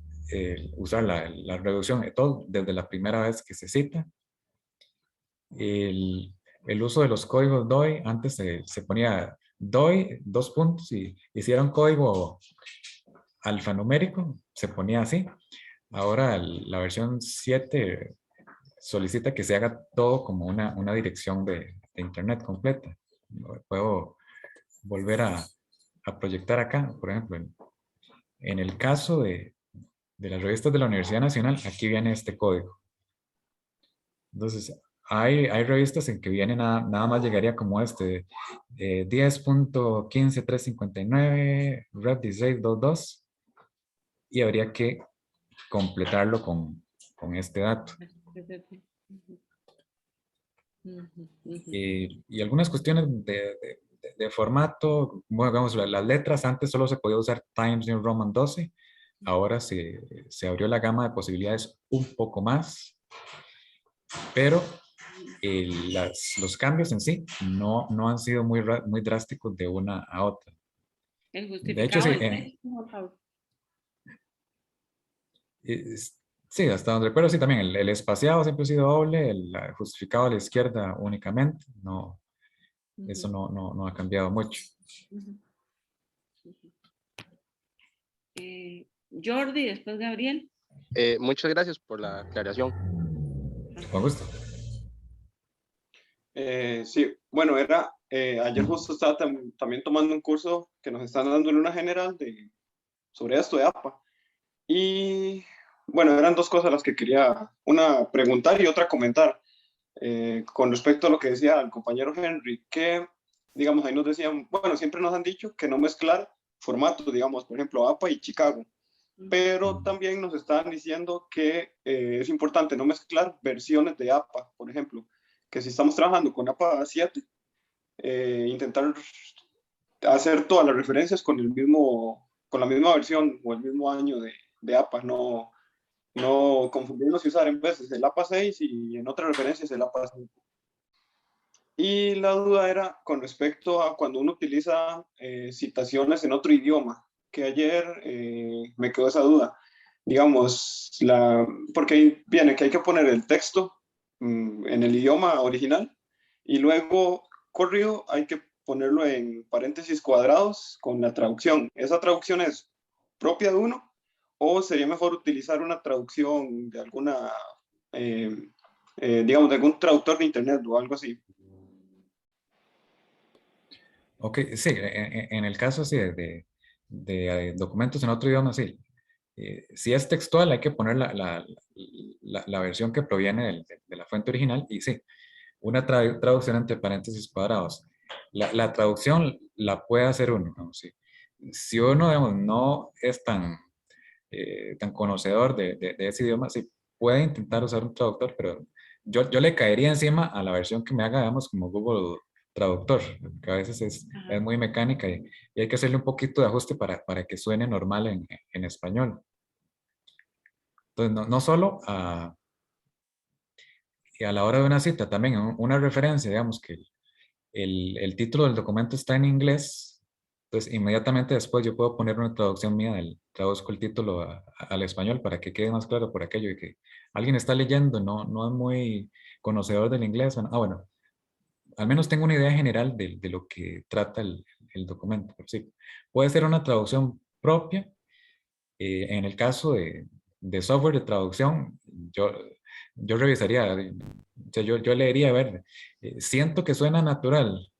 A: usar la reducción et al desde la primera vez que se cita. El uso de los códigos DOI, antes se ponía DOI, 2 puntos, y si era un código alfanumérico, se ponía así. Ahora la versión 7 solicita que se haga todo como una dirección de internet completa. Puedo volver a proyectar acá, por ejemplo, en el caso de las revistas de la Universidad Nacional, aquí viene este código. Entonces, hay revistas en que viene nada más llegaría como 10.15.359, Rep 16.22, y habría que completarlo con este dato. Y algunas cuestiones de formato, bueno, digamos, las letras antes solo se podía usar Times New Roman 12, ahora se abrió la gama de posibilidades un poco más, pero los cambios en sí no han sido muy drásticos de una a otra.
B: El
A: De hecho,
B: justificado
A: sí,
B: del texto, Juan Pablo.
A: sí, hasta donde recuerdo, sí, también el espaciado siempre ha sido doble, el justificado a la izquierda únicamente, no, eso no ha cambiado mucho.
B: Jordi, después Gabriel.
E: Muchas gracias por la aclaración.
A: Con gusto.
F: Sí, bueno, ayer justo estaba también tomando un curso que nos están dando en una general sobre esto de APA. Y bueno, eran dos cosas las que quería, una preguntar y otra comentar. Con respecto a lo que decía el compañero Henry, que digamos ahí nos decían, bueno, siempre nos han dicho que no mezclar formatos, digamos, por ejemplo, APA y Chicago. Pero también nos estaban diciendo que es importante no mezclar versiones de APA, por ejemplo, que si estamos trabajando con APA 7, intentar hacer todas las referencias con la misma versión o el mismo año de APA, no confundirlos y usar en veces el APA 6 y en otras referencias el APA 5. Y la duda era con respecto a cuando uno utiliza citaciones en otro idioma, que ayer me quedó esa duda. Digamos, porque ahí viene que hay que poner el texto en el idioma original y luego corrido hay que ponerlo en paréntesis cuadrados con la traducción. ¿Esa traducción es propia de uno o sería mejor utilizar una traducción de alguna, digamos, de algún traductor de internet o algo así?
A: Ok, sí, en el caso sí, de documentos en otro idioma, sí. Si es textual, hay que poner la versión que proviene de la fuente original y sí, una traducción entre paréntesis cuadrados. La traducción la puede hacer uno, ¿no? Sí. Si uno, digamos, no es tan conocedor de ese idioma, sí, puede intentar usar un traductor, pero yo le caería encima a la versión que me haga, digamos, como Google Traductor, que a veces es muy mecánica y hay que hacerle un poquito de ajuste para que suene normal en español. Entonces, no solo y a la hora de una cita, también una referencia, digamos que el título del documento está en inglés, entonces inmediatamente después yo puedo poner una traducción mía, traduzco el título al español para que quede más claro por aquello de que alguien está leyendo, no es muy conocedor del inglés. Bueno, al menos tengo una idea general de lo que trata el documento. Pero sí, puede ser una traducción propia. En el caso de software de traducción, yo revisaría, o sea, yo leería, a ver, siento que suena natural,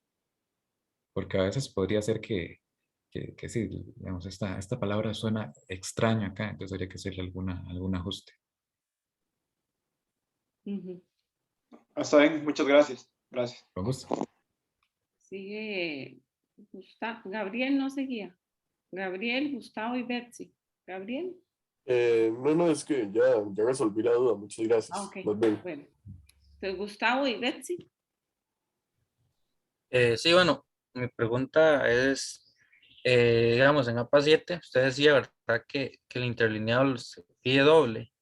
A: porque a veces podría ser que sí, digamos, esta palabra suena extraña acá, entonces habría que hacerle algún ajuste.
F: Está bien, muchas gracias. Gracias.
A: Con gusto.
B: Sigue Gustavo. Gabriel no seguía. Gabriel, Gustavo y Betsy. Gabriel.
D: No, es que ya resolví la duda. Muchas gracias.
B: Ok,
D: Más bien.
B: bueno. Entonces, Gustavo y Betsy.
G: Sí, bueno, mi pregunta es, digamos, en APA 7, usted decía, ¿verdad? Que el interlineado se pide doble,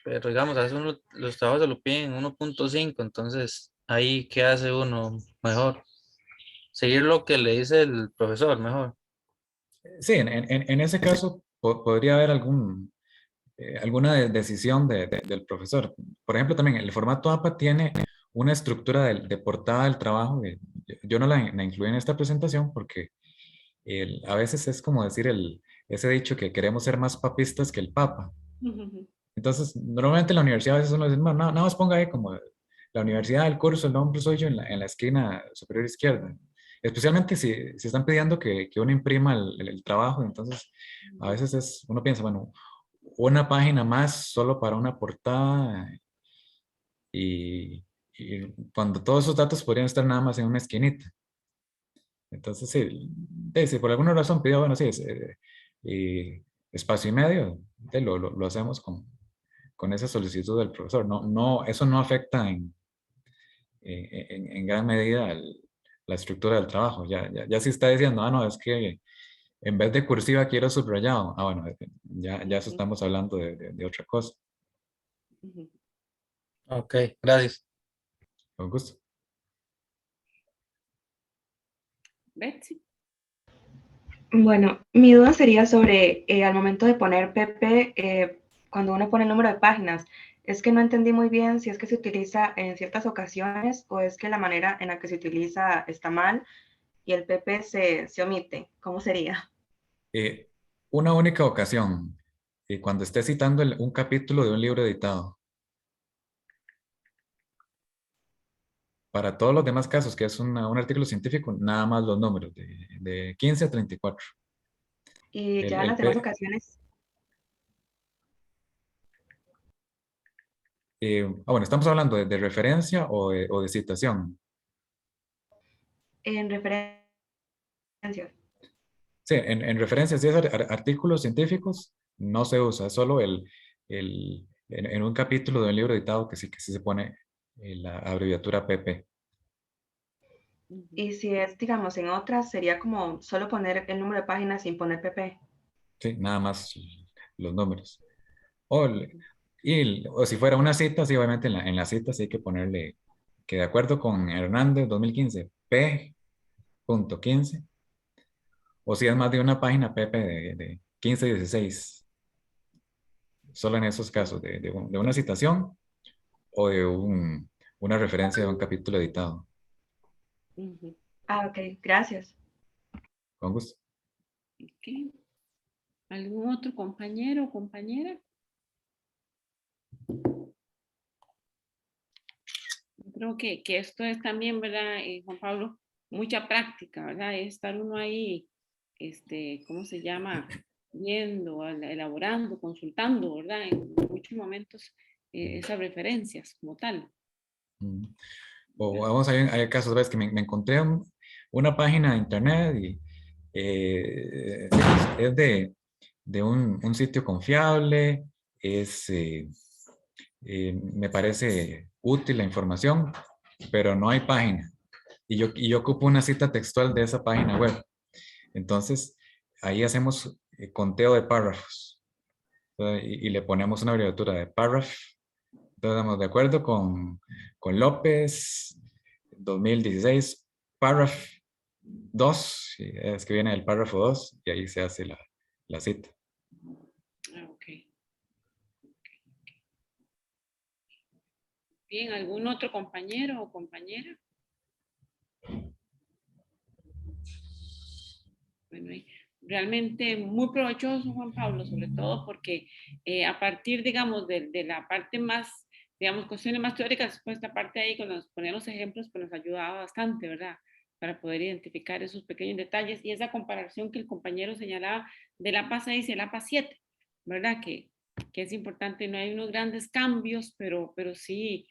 G: pero digamos, a veces los trabajos se lo piden en 1.5, entonces, ahí, ¿qué hace uno mejor? Seguir lo que le dice el profesor, mejor.
A: Sí, en ese caso podría haber alguna decisión del profesor. Por ejemplo, también el formato APA tiene una estructura de portada del trabajo. Yo no la incluí en esta presentación porque a veces es como decir ese dicho que queremos ser más papistas que el Papa. Entonces, normalmente en la universidad a veces uno dice, "No, nada más ponga ahí como la universidad, el curso, el nombre suyo en la esquina superior izquierda". Especialmente si están pidiendo que uno imprima el trabajo, entonces a veces uno piensa, bueno, una página más solo para una portada y, y cuando todos esos datos podrían estar nada más en una esquinita. Entonces, sí, si por alguna razón pidió, bueno, sí, espacio y medio, lo hacemos con esa solicitud del profesor. Eso no afecta en gran medida la estructura del trabajo. Ya si está diciendo, no, es que en vez de cursiva quiero subrayado. Bueno, ya eso estamos hablando de otra cosa.
B: Ujú.
G: Ok, gracias.
A: Con gusto.
B: Betsy.
H: Bueno, mi duda sería sobre al momento de poner PP, cuando uno pone el número de páginas, es que no entendí muy bien si es que se utiliza en ciertas ocasiones o es que la manera en la que se utiliza está mal y el PP se omite. ¿Cómo sería?
A: Eh, una única ocasión, cuando esté citando un capítulo de un libro editado. Para todos los demás casos, que es un artículo científico, nada más los números, de 15 a 34.
H: Y
A: El,
H: ya en
A: el
H: las demás
A: P-
H: ocasiones,
A: bueno, estamos hablando de referencia o de citación.
H: en referencias.
A: Sí, en referencia, si es artículos científicos, no se usa, es solo en un capítulo de un libro editado que sí se pone la abreviatura PP.
B: Ujú.
H: Y si es, digamos, en otras, sería como solo poner el número de páginas sin poner PP.
A: Sí, nada más los números. O si fuera una cita, sí, obviamente en la cita sí hay que ponerle que de acuerdo con Hernández 2015, P.15, o si es más de una página PP de 15 16, solo en esos casos de una citación o de una referencia de un capítulo editado.
B: Ujú.
H: Ah, ok, gracias.
A: Con gusto.
B: Ok. ¿Algún otro compañero o compañera? Yo creo que esto es también, ¿verdad, Juan Pablo? Mucha práctica, ¿verdad? Es estar uno ahí, ¿cómo se llama? Viendo, elaborando, consultando, ¿verdad? En muchos momentos esas referencias como tal.
A: Mm. O vamos, hay casos, ves, que me encontré una página de internet y sí, es de un sitio confiable, me parece útil la información, pero no hay página. Y yo ocupo una cita textual de esa página web. Entonces, ahí hacemos conteo de párrafos. Y le ponemos una abreviatura de párrafo. Entonces, estamos de acuerdo con López, 2016, párrafo 2, es que viene el párrafo 2 y ahí se hace la cita.
B: Ah, ok. Bien, ¿algún otro compañero o compañera? Bueno, realmente muy provechoso, Juan Pablo, sobre todo porque a partir, digamos, de la parte más, digamos, cuestiones más teóricas, pues esta parte ahí, cuando nos ponían los ejemplos, pues nos ayudaba bastante, ¿verdad? Para poder identificar esos pequeños detalles y esa comparación que el compañero señalaba del APA 6 y el APA 7, ¿verdad? Que es importante, no hay unos grandes cambios, pero sí,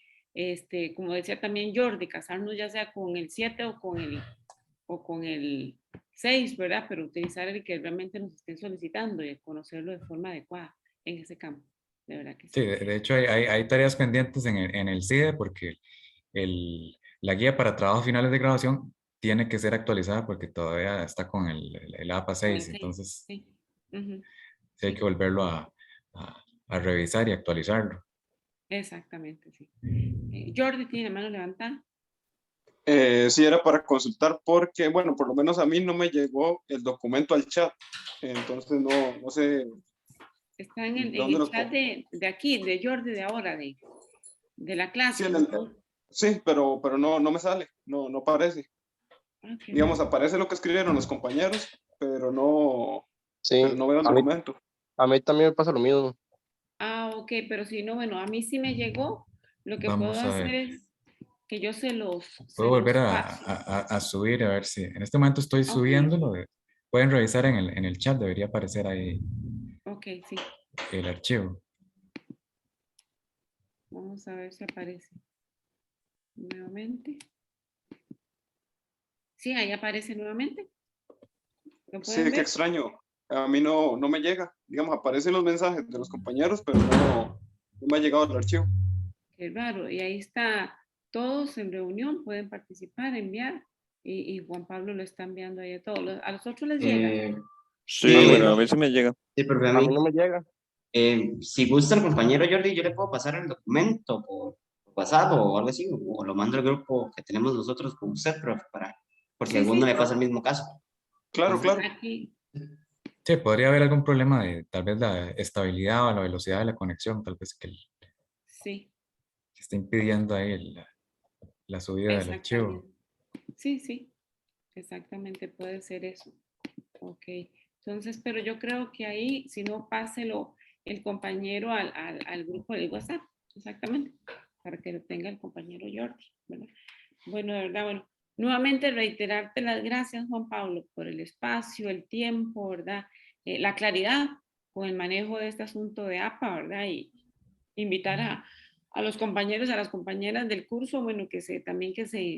B: como decía también Jordi, casarnos ya sea con el 7 o con el 6, ¿verdad? Pero utilizar el que realmente nos estén solicitando y conocerlo de forma adecuada en ese campo. De verdad que
A: Sí,
B: sí.
A: de hecho hay tareas pendientes en el CIDE porque la guía para trabajos finales de graduación tiene que ser actualizada porque todavía está con el APA
B: Con el
A: 6,
B: 6,
A: entonces
B: sí. Ujú,
A: sí hay que
B: sí,
A: volverlo a revisar y actualizarlo.
B: exactamente, sí. Jordi tiene la mano levantada.
F: Sí, era para consultar porque, bueno, por lo menos a mí no me llegó el documento al chat, entonces no sé
B: Está en el, en
F: dónde
B: el
F: lo...
B: chat de aquí, de Jordi, de ahora, de la
F: Sí,
B: clase. ¿No?
F: sí, pero no me sale, no aparece.
B: Ah, qué
F: Digamos,
B: raro.
F: aparece lo que escribieron los compañeros, pero
E: Sí,
F: no veo el
E: a mí,
F: documento.
E: a mí también me pasa lo mismo.
B: Ah, Ok, pero si no, bueno, a mí sí me llegó. Lo que puedo
A: Vamos a
B: hacer
A: ver.
B: es que yo se los
A: Puedo volver
B: paso.
A: a subir a ver si en este momento estoy
B: Ok,
A: subiéndolo. Pueden revisar en el chat, debería aparecer ahí
B: ok, sí.
A: el archivo.
B: Vamos a ver si aparece nuevamente. Sí, ahí aparece nuevamente. ¿Lo
F: Sí,
B: pueden
F: qué
B: ver?
F: extraño. A mí no me llega. Digamos, aparecen los mensajes de los compañeros, pero no me ha llegado el archivo.
B: Qué raro. Y ahí está, todos en reunión pueden participar, enviar. Y Juan Pablo lo está enviando ahí a todos. A los otros les llega.
I: Sí,
E: A mí
I: bueno, a
E: no,
I: mí sí me llega.
J: Sí, profe, a
E: a mí
J: mí.
E: no me llega.
J: Si gusta el compañero Jordi, yo le puedo pasar el documento por WhatsApp o algo así, o lo mando al grupo que tenemos nosotros con usted, profe, por si a
B: Sí,
J: alguno le
B: sí.
J: pasa el mismo caso.
F: Claro,
J: Entonces,
F: claro.
B: Aquí,
A: Sí, podría haber algún problema de tal vez la estabilidad o la velocidad de la conexión, tal vez que
B: sí,
A: está impidiendo ahí la subida del archivo.
B: exactamente. Sí, sí, exactamente puede ser eso. Ok, entonces, pero yo creo que ahí, si no, páselo el compañero al grupo de WhatsApp, exactamente, para que lo tenga el compañero Jordi, ¿verdad? Bueno, de verdad, bueno, nuevamente reiterarte las gracias, Juan Pablo, por el espacio, el tiempo, ¿verdad? La claridad con el manejo de este asunto de APA, ¿verdad? Y invitar a los compañeros, a las compañeras del curso, bueno, también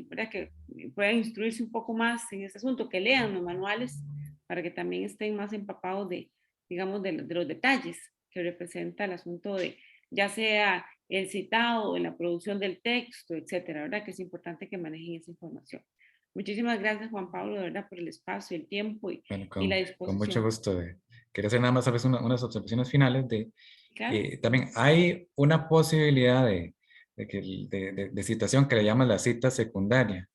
B: ¿verdad? Que puedan instruirse un poco más en este asunto, que lean los manuales para que también estén más empapados de, digamos, de los detalles que representa el asunto de, ya sea el citado o la producción del texto, etcétera, ¿verdad? Que es importante que manejen esa información. Muchísimas gracias, Juan Pablo, de verdad, por el espacio, el tiempo
A: Bueno,
B: y la
A: con mucho
B: disposición.
A: gusto. Quería hacer nada más a veces unas observaciones finales
B: Claro.
A: también hay una posibilidad de citación que le llaman la cita secundaria,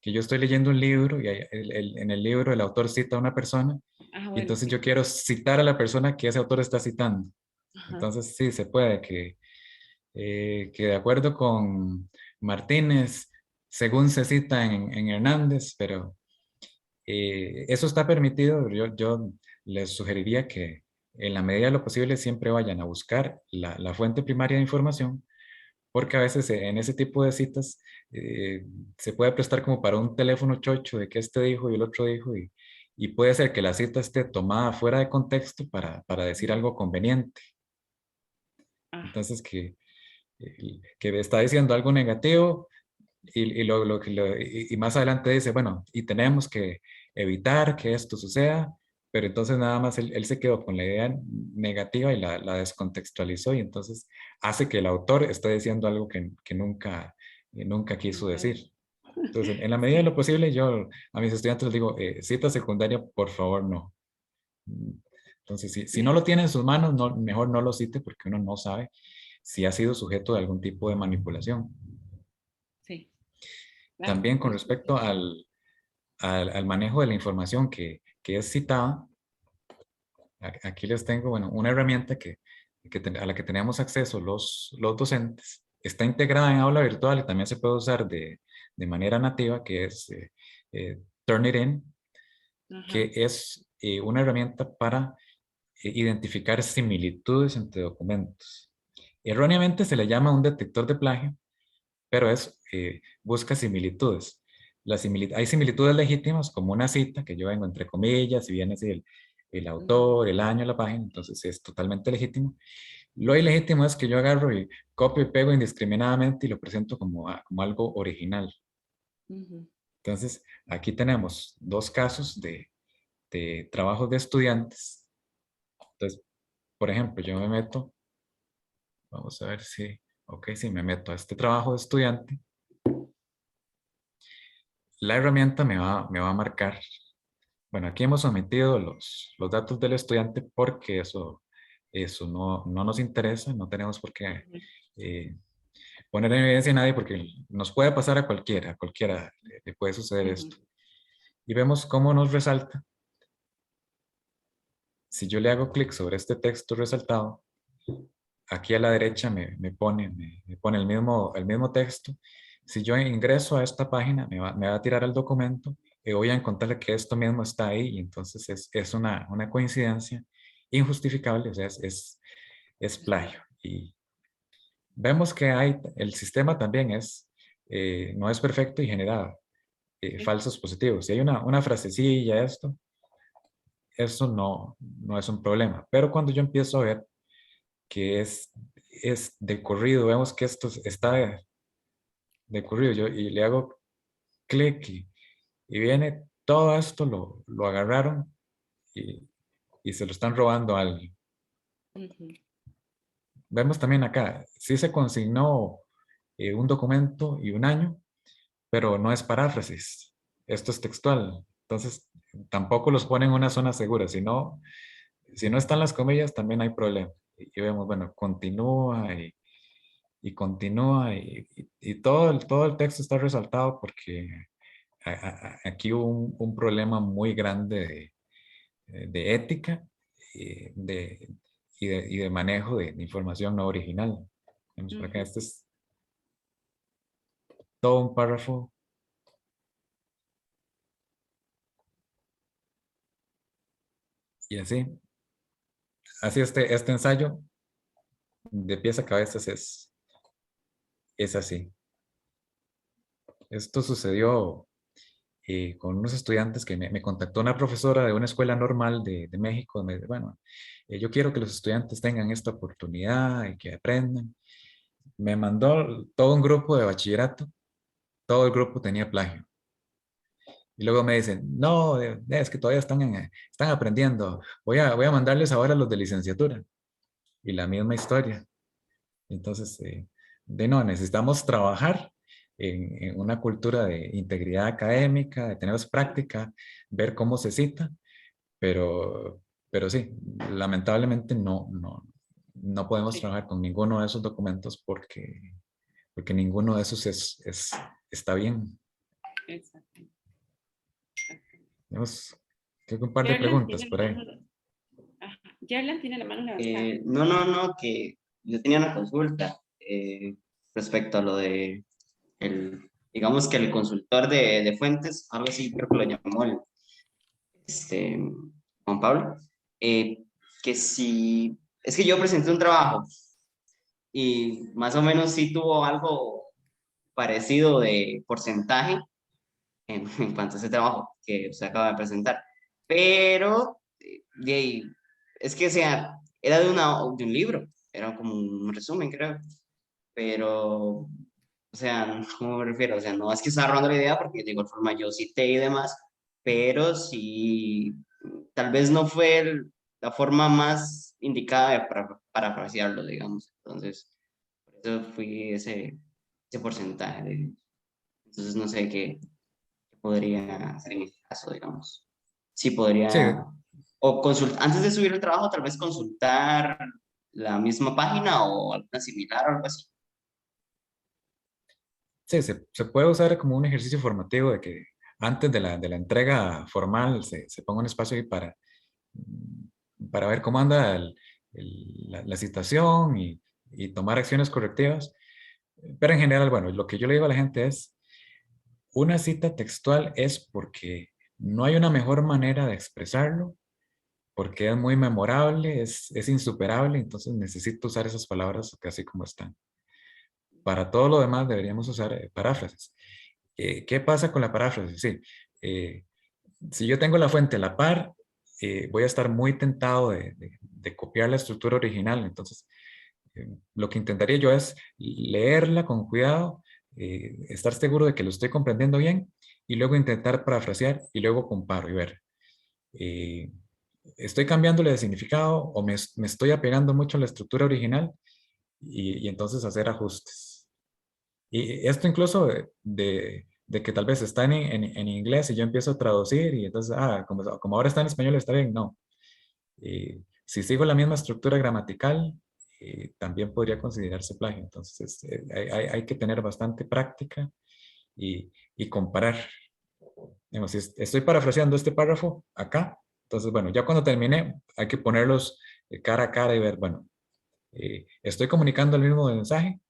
A: que yo estoy leyendo un libro y en el libro el autor cita a una persona
B: Ah,
A: y
B: bueno,
A: entonces
B: sí.
A: yo quiero citar a la persona que ese autor está citando.
B: Ajá.
A: Entonces sí, se puede que de acuerdo con Martínez, según se cita en Hernández, pero eso está permitido. Yo les sugeriría que en la medida de lo posible siempre vayan a buscar la fuente primaria de información, porque a veces en ese tipo de citas se puede prestar como para un teléfono chocho de que este dijo y el otro dijo, y puede ser que la cita esté tomada fuera de contexto para decir algo conveniente.
B: Ah,
A: Entonces, que está diciendo algo negativo y más adelante dice, bueno, y tenemos que evitar que esto suceda, pero entonces nada más él se quedó con la idea negativa y la descontextualizó y entonces hace que el autor esté diciendo algo que nunca quiso
B: nunca dijo.
A: decir. Entonces, en la medida de
B: Sí.
A: lo posible, yo a mis estudiantes les digo, cita secundaria, por favor, no. Entonces, si no lo tiene en sus manos, mejor no lo cite porque uno no sabe si ha sido sujeto de algún tipo de manipulación.
B: Sí, claro.
A: También con respecto al manejo de la información que es citada, aquí les tengo, bueno, una herramienta a la que tenemos acceso los docentes. Está integrada en aula virtual y también se puede usar de manera nativa, que es Turnitin,
B: Ajá.
A: que es una herramienta para identificar similitudes entre documentos. Erróneamente se le llama un detector de plagio, pero busca similitudes. Hay similitudes legítimas, como una cita, que yo vengo entre comillas, y viene así el autor, el año, la página, entonces es totalmente legítimo. Lo ilegítimo es que yo agarro y copio y pego indiscriminadamente y lo presento como algo original.
B: Ujú.
A: Entonces, aquí tenemos dos casos de trabajos de estudiantes. Entonces, por ejemplo, yo me meto, vamos a ver si me meto a este trabajo de estudiante. La herramienta me va a marcar. Bueno, aquí hemos omitido los datos del estudiante porque eso no nos interesa, no tenemos por qué poner en evidencia a nadie porque nos puede pasar a cualquiera le puede suceder esto. Y vemos cómo nos resalta. Si yo le hago clic sobre este texto resaltado, aquí a la derecha me pone el mismo texto. Si yo ingreso a esta página, me va a tirar al documento y voy a encontrar que esto mismo está ahí y entonces es una coincidencia injustificable, o sea, es plagio. Y vemos que el sistema también no es perfecto y genera falsos positivos. Si hay una frasecilla, eso no es un problema. Pero cuando yo empiezo a ver que es de corrido, vemos que esto está de corrido, y le hago clic y viene todo esto, lo agarraron y se lo están robando a alguien. Vemos también acá, sí se consignó un documento y un año, pero no es paráfrasis. Esto es textual. Entonces, tampoco los ponen en una zona segura. Si no están las comillas, también hay problema. Y vemos, bueno, continúa y continúa y todo el texto está resaltado porque aquí hubo un problema muy grande de ética y de manejo de información no original. Vemos por acá, este es todo un párrafo. Y así este ensayo de pies a cabezas es así. Esto sucedió con unos estudiantes que me contactó una profesora de una escuela normal de México. Me dice, bueno, yo quiero que los estudiantes tengan esta oportunidad y que aprendan. Me mandó todo un grupo de bachillerato, todo el grupo tenía plagio. Y luego me dicen, no, es que todavía están aprendiendo. Voy a mandarles ahora a los de licenciatura. Y la misma historia. Entonces, necesitamos trabajar en una cultura de integridad académica, de tener práctica, ver cómo se cita, pero sí, lamentablemente no podemos trabajar con ninguno de esos documentos porque ninguno de esos está bien.
B: Exacto.
A: Tenemos creo que un par de preguntas por ahí.
B: Yarlan tiene la mano levantada.
J: No, que yo tenía una consulta respecto a lo de digamos que el consultor de fuentes, algo así creo que lo llamó Juan Pablo, que si, es que yo presenté un trabajo y más o menos sí tuvo algo parecido de porcentaje en cuanto a ese trabajo que usted acaba de presentar, pero de ahí, es que era de un libro, era como un resumen creo, pero o sea, ¿cómo me refiero? O sea, no es que estaba robando la idea porque de igual forma yo cité y demás, pero sí, tal vez no fue la forma más indicada de parafrasearlo, digamos. Entonces, por eso fui ese porcentaje. Entonces, no sé qué podría hacer en este caso, digamos. Sí,
A: Sí,
J: podría, o consultar, antes de subir el trabajo, tal vez consultar la misma página o alguna similar o algo así.
A: sí, se puede usar como un ejercicio formativo de que antes de la entrega formal se ponga un espacio ahí para ver cómo anda la situación y tomar acciones correctivas. Pero en general, bueno, lo que yo le digo a la gente es, una cita textual es porque no hay una mejor manera de expresarlo, porque es muy memorable, es insuperable, entonces necesito usar esas palabras casi como están. Para todo lo demás deberíamos usar paráfrasis. ¿Qué pasa con la paráfrasis? Sí, si yo tengo la fuente a la par, voy a estar muy tentado de copiar la estructura original. Entonces, lo que intentaría yo es leerla con cuidado, estar seguro de que lo estoy comprendiendo bien y luego intentar parafrasear y luego comparo y ver. ¿Estoy cambiándole de significado o me estoy apegando mucho a la estructura original? Y entonces hacer ajustes. Y esto incluso de que tal vez está en inglés y yo empiezo a traducir y entonces, como ahora está en español está bien, no. Si sigo la misma estructura gramatical, también podría considerarse plagio. Entonces, hay que tener bastante práctica y comparar. Digamos, si estoy parafraseando este párrafo acá, entonces, bueno, ya cuando termine, hay que ponerlos cara a cara y ver, bueno, estoy comunicando el mismo mensaje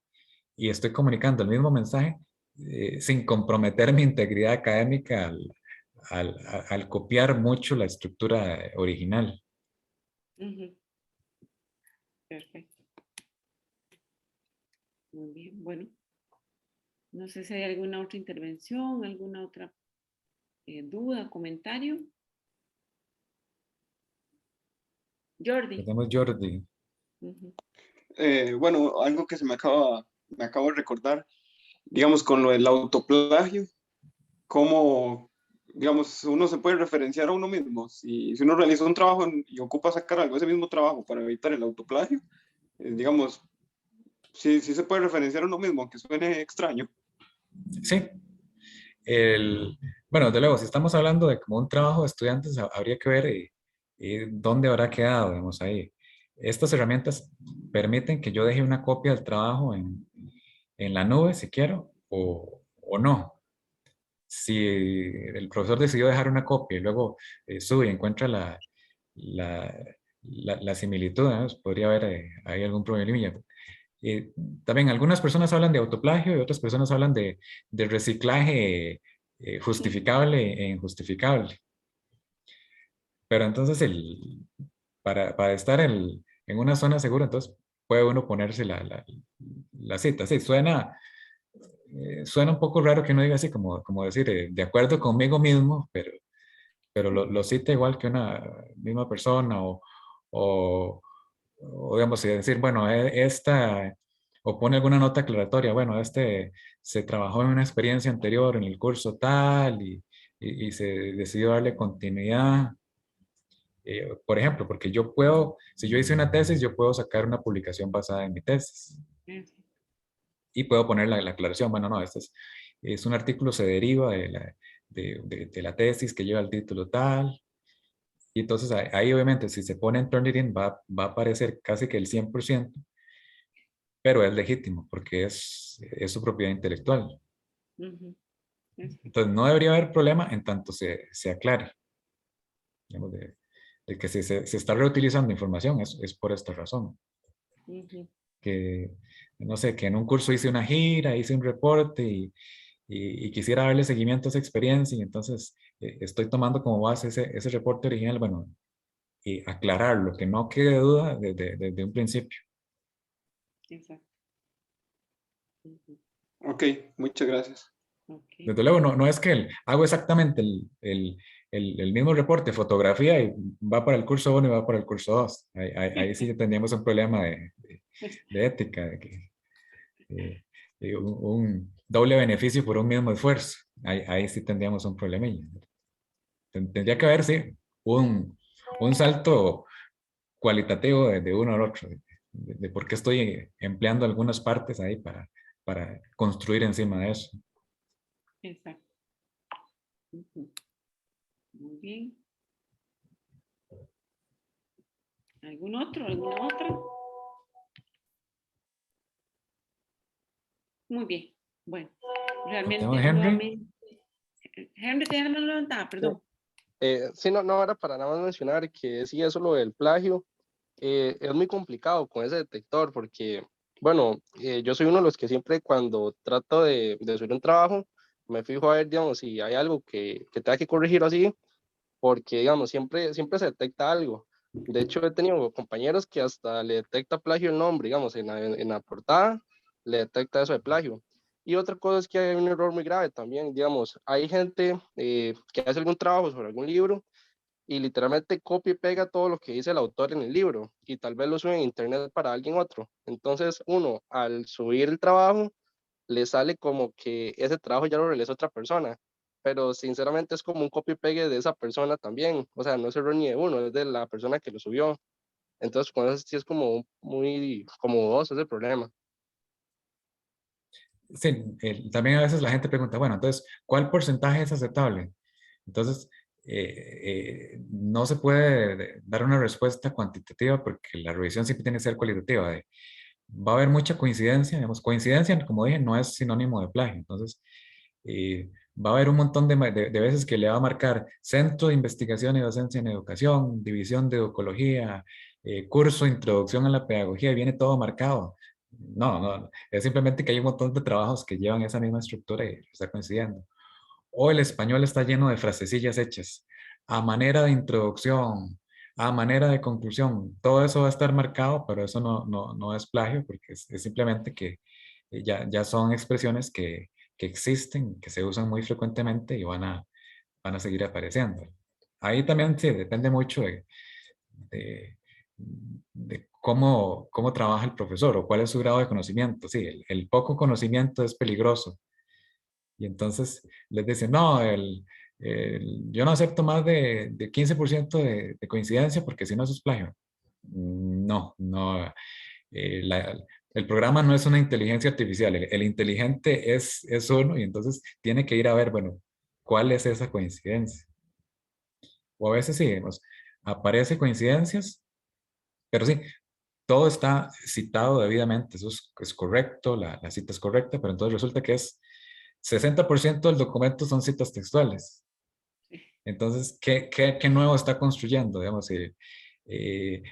A: y estoy comunicando el mismo mensaje sin comprometer mi integridad académica al copiar mucho la estructura original.
B: Perfecto. Muy bien, bueno. No sé si hay alguna otra intervención, alguna otra duda, comentario. Jordi.
A: Tenemos Jordi.
B: Ujú.
F: Bueno, algo que me acabo de recordar, digamos, con lo del autoplagio, cómo, digamos, uno se puede referenciar a uno mismo. Si uno realiza un trabajo y ocupa sacar algo de ese mismo trabajo para evitar el autoplagio, digamos, sí se puede referenciar a uno mismo, aunque suene extraño.
A: Sí. Bueno, de luego, si estamos hablando de como un trabajo de estudiantes, habría que ver dónde habrá quedado, digamos, ahí. Estas herramientas permiten que yo deje una copia del trabajo en la nube, si quiero, o no. Si el profesor decidió dejar una copia y luego sube y encuentra la, la similitud, ¿no? Podría haber ahí algún problemilla. Eh, También algunas personas hablan de autoplagio y otras personas hablan de reciclaje justificable e injustificable. Pero entonces, para estar en una zona segura, entonces puede uno ponerse la cita. Sí, suena un poco raro que uno diga así, como decir, de acuerdo conmigo mismo, pero lo cita igual que una misma persona o, o digamos, decir, bueno, o pone alguna nota aclaratoria, bueno, se trabajó en una experiencia anterior en el curso tal y se decidió darle continuidad. Por ejemplo, porque si yo hice una tesis, yo puedo sacar una publicación basada en mi tesis y puedo poner la aclaración, bueno, no, es un artículo, se deriva de la tesis que lleva el título tal. Y entonces ahí obviamente si se pone en Turnitin va a aparecer casi que el 100%, pero es legítimo porque es su propiedad intelectual.
B: Ujú.
A: Entonces no debería haber problema en tanto se aclare. Digamos, de que si se está reutilizando información es por esta razón.
B: Ujú.
A: Que, no sé, que en un curso hice una gira, hice un reporte y quisiera darle seguimiento a esa experiencia y entonces estoy tomando como base ese reporte original, bueno, y aclararlo, que no quede duda desde un principio.
B: Exacto. Ujú.
F: Ok, muchas gracias.
B: Ok.
A: Desde luego, no es que hago exactamente el mismo reporte, fotografía, y va para el curso 1 y va para el curso 2. Ahí sí tendríamos un problema de ética, de que un doble beneficio por un mismo esfuerzo. Ahí sí tendríamos un problemilla. Tendría que haber, sí, un salto cualitativo de uno al otro, de por qué estoy empleando algunas partes ahí para construir encima de eso.
B: Exacto. Ujú. Muy bien. ¿Algún otro? ¿Alguna otra? Muy bien. Bueno, realmente
A: Tenemos Henry.
B: nuevamente. Henry, te dejan levantada, perdón.
E: Sí, no era para nada más mencionar que sí, eso lo del plagio es muy complicado con ese detector porque, bueno, yo soy uno de los que siempre cuando trato de subir un trabajo, me fijo a ver, digamos, si hay algo que tenga que corregir o así, porque, digamos, siempre se detecta algo. De hecho, he tenido compañeros que hasta le detecta plagio el nombre, digamos, en la portada, le detecta eso de plagio. Y otra cosa es que hay un error muy grave también, digamos, hay gente que hace algún trabajo sobre algún libro y literalmente copia y pega todo lo que dice el autor en el libro y tal vez lo sube en internet para alguien otro. Entonces, uno, al subir el trabajo, le sale como que ese trabajo ya lo realizó otra persona, pero sinceramente es como un copy y pegue de esa persona también, o sea, no es error ni de uno, es de la persona que lo subió. Entonces, con eso sí es como muy, como vos, ese problema.
A: Sí, también a veces la gente pregunta, bueno, entonces, ¿cuál porcentaje es aceptable? Entonces, no se puede dar una respuesta cuantitativa porque la revisión siempre tiene que ser cualitativa. Va a haber mucha coincidencia, digamos, coincidencia, como dije, no es sinónimo de plagio. Entonces, va a haber un montón de veces que le va a marcar Centro de Investigación y Docencia en Educación, División de Educología, curso Introducción a la Pedagogía, y viene todo marcado. No, es simplemente que hay un montón de trabajos que llevan esa misma estructura y está coincidiendo. O el español está lleno de frasecillas hechas a manera de introducción, a manera de conclusión. Todo eso va a estar marcado, pero eso no es plagio porque es simplemente que ya son expresiones que existen, que se usan muy frecuentemente y van a seguir apareciendo. Ahí también sí, depende mucho de, de cómo trabaja el profesor o cuál es su grado de conocimiento. Sí, el poco conocimiento es peligroso. Y entonces les dicen, no, yo no acepto más de 15% de coincidencia porque si no eso es plagio. No, no. El programa no es una inteligencia artificial. El inteligente es uno y entonces tiene que ir a ver, bueno, ¿cuál es esa coincidencia? O a veces sí, digamos, aparece coincidencias, pero sí, todo está citado debidamente, eso es correcto, la cita es correcta, pero entonces resulta que es 60% del documento son citas textuales. Entonces, ¿qué nuevo está construyendo? Digamos, eh,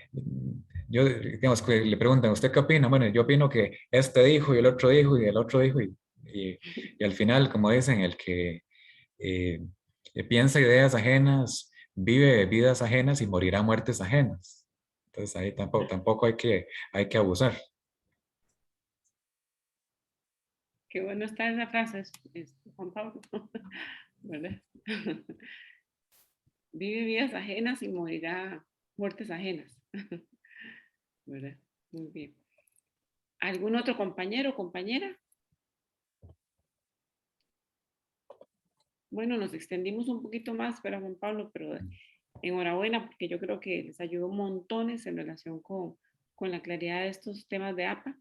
A: yo, digamos, que le preguntan, ¿usted qué opina? Bueno, yo opino que este dijo y el otro dijo y el otro dijo y al final, como dicen, el que eh, piensa ideas ajenas, vive vidas ajenas y morirá muertes ajenas. Entonces ahí tampoco hay que abusar.
B: Qué bueno está esa frase, Juan Pablo, ¿verdad? Vive vidas ajenas y morirá muertes ajenas, ¿verdad? Muy bien. ¿Algún otro compañero o compañera? Bueno, nos extendimos un poquito más, pero Juan Pablo, pero enhorabuena porque yo creo que les ayudó montones en relación con la claridad de estos temas de APA.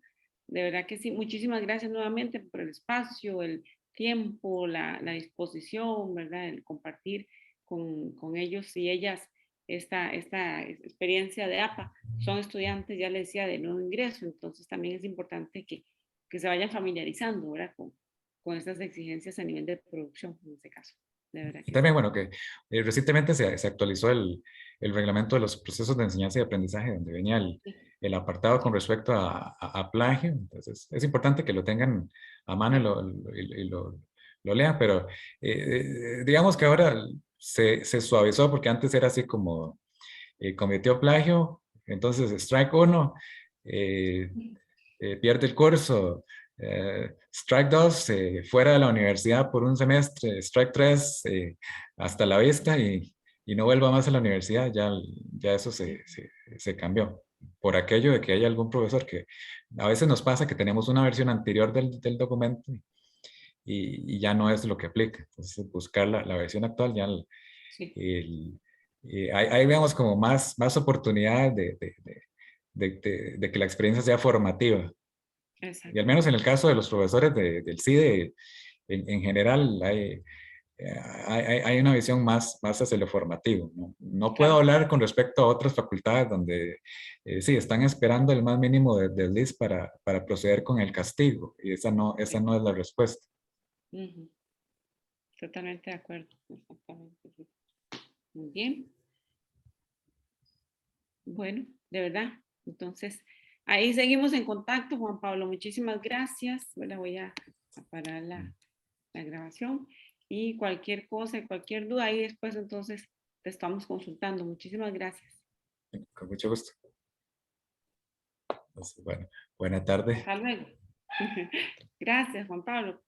B: De verdad que sí, muchísimas gracias nuevamente por el espacio, el tiempo, la disposición, ¿verdad? El compartir con ellos y ellas esta experiencia de APA. Son estudiantes, ya les decía, de nuevo ingreso, entonces también es importante que se vayan familiarizando, ¿verdad? Con estas exigencias a nivel de producción, en este caso. De verdad
A: Y
B: que
A: también,
B: sí.
A: bueno, que recientemente se actualizó el reglamento de los procesos de enseñanza y aprendizaje, donde venía el apartado con respecto a plagio. Entonces, es importante que lo tengan a mano y lo lean, pero digamos que ahora se suavizó porque antes era así como cometió plagio, entonces strike 1, pierde el curso. Strike 2, fuera de la universidad por un semestre. Strike 3, hasta la vista y no vuelva más a la universidad. Ya eso se cambió. Por aquello de que haya algún profesor que a veces nos pasa que tenemos una versión anterior del documento y ya no es lo que aplica. Entonces, buscar la versión actual ya
B: Sí.
A: ahí vemos como más oportunidades de que la experiencia sea formativa. Y al menos en el caso de los profesores del CIDE, en general hay una visión más hacia lo formativo. No puedo
B: Claro.
A: hablar con respecto a otras facultades donde sí, están esperando el más mínimo del LIS para proceder con el castigo. Y esa no es la respuesta.
B: Ujú. Totalmente de acuerdo. Exactamente. Sí. Muy bien. Bueno, de verdad. Entonces, ahí seguimos en contacto, Juan Pablo. Muchísimas gracias. Bueno, voy a parar la grabación y cualquier cosa, cualquier duda, ahí después entonces te estamos consultando. Muchísimas gracias.
A: Con mucho gusto. Entonces, bueno, buena tarde.
B: Hasta luego. Gracias, Juan Pablo.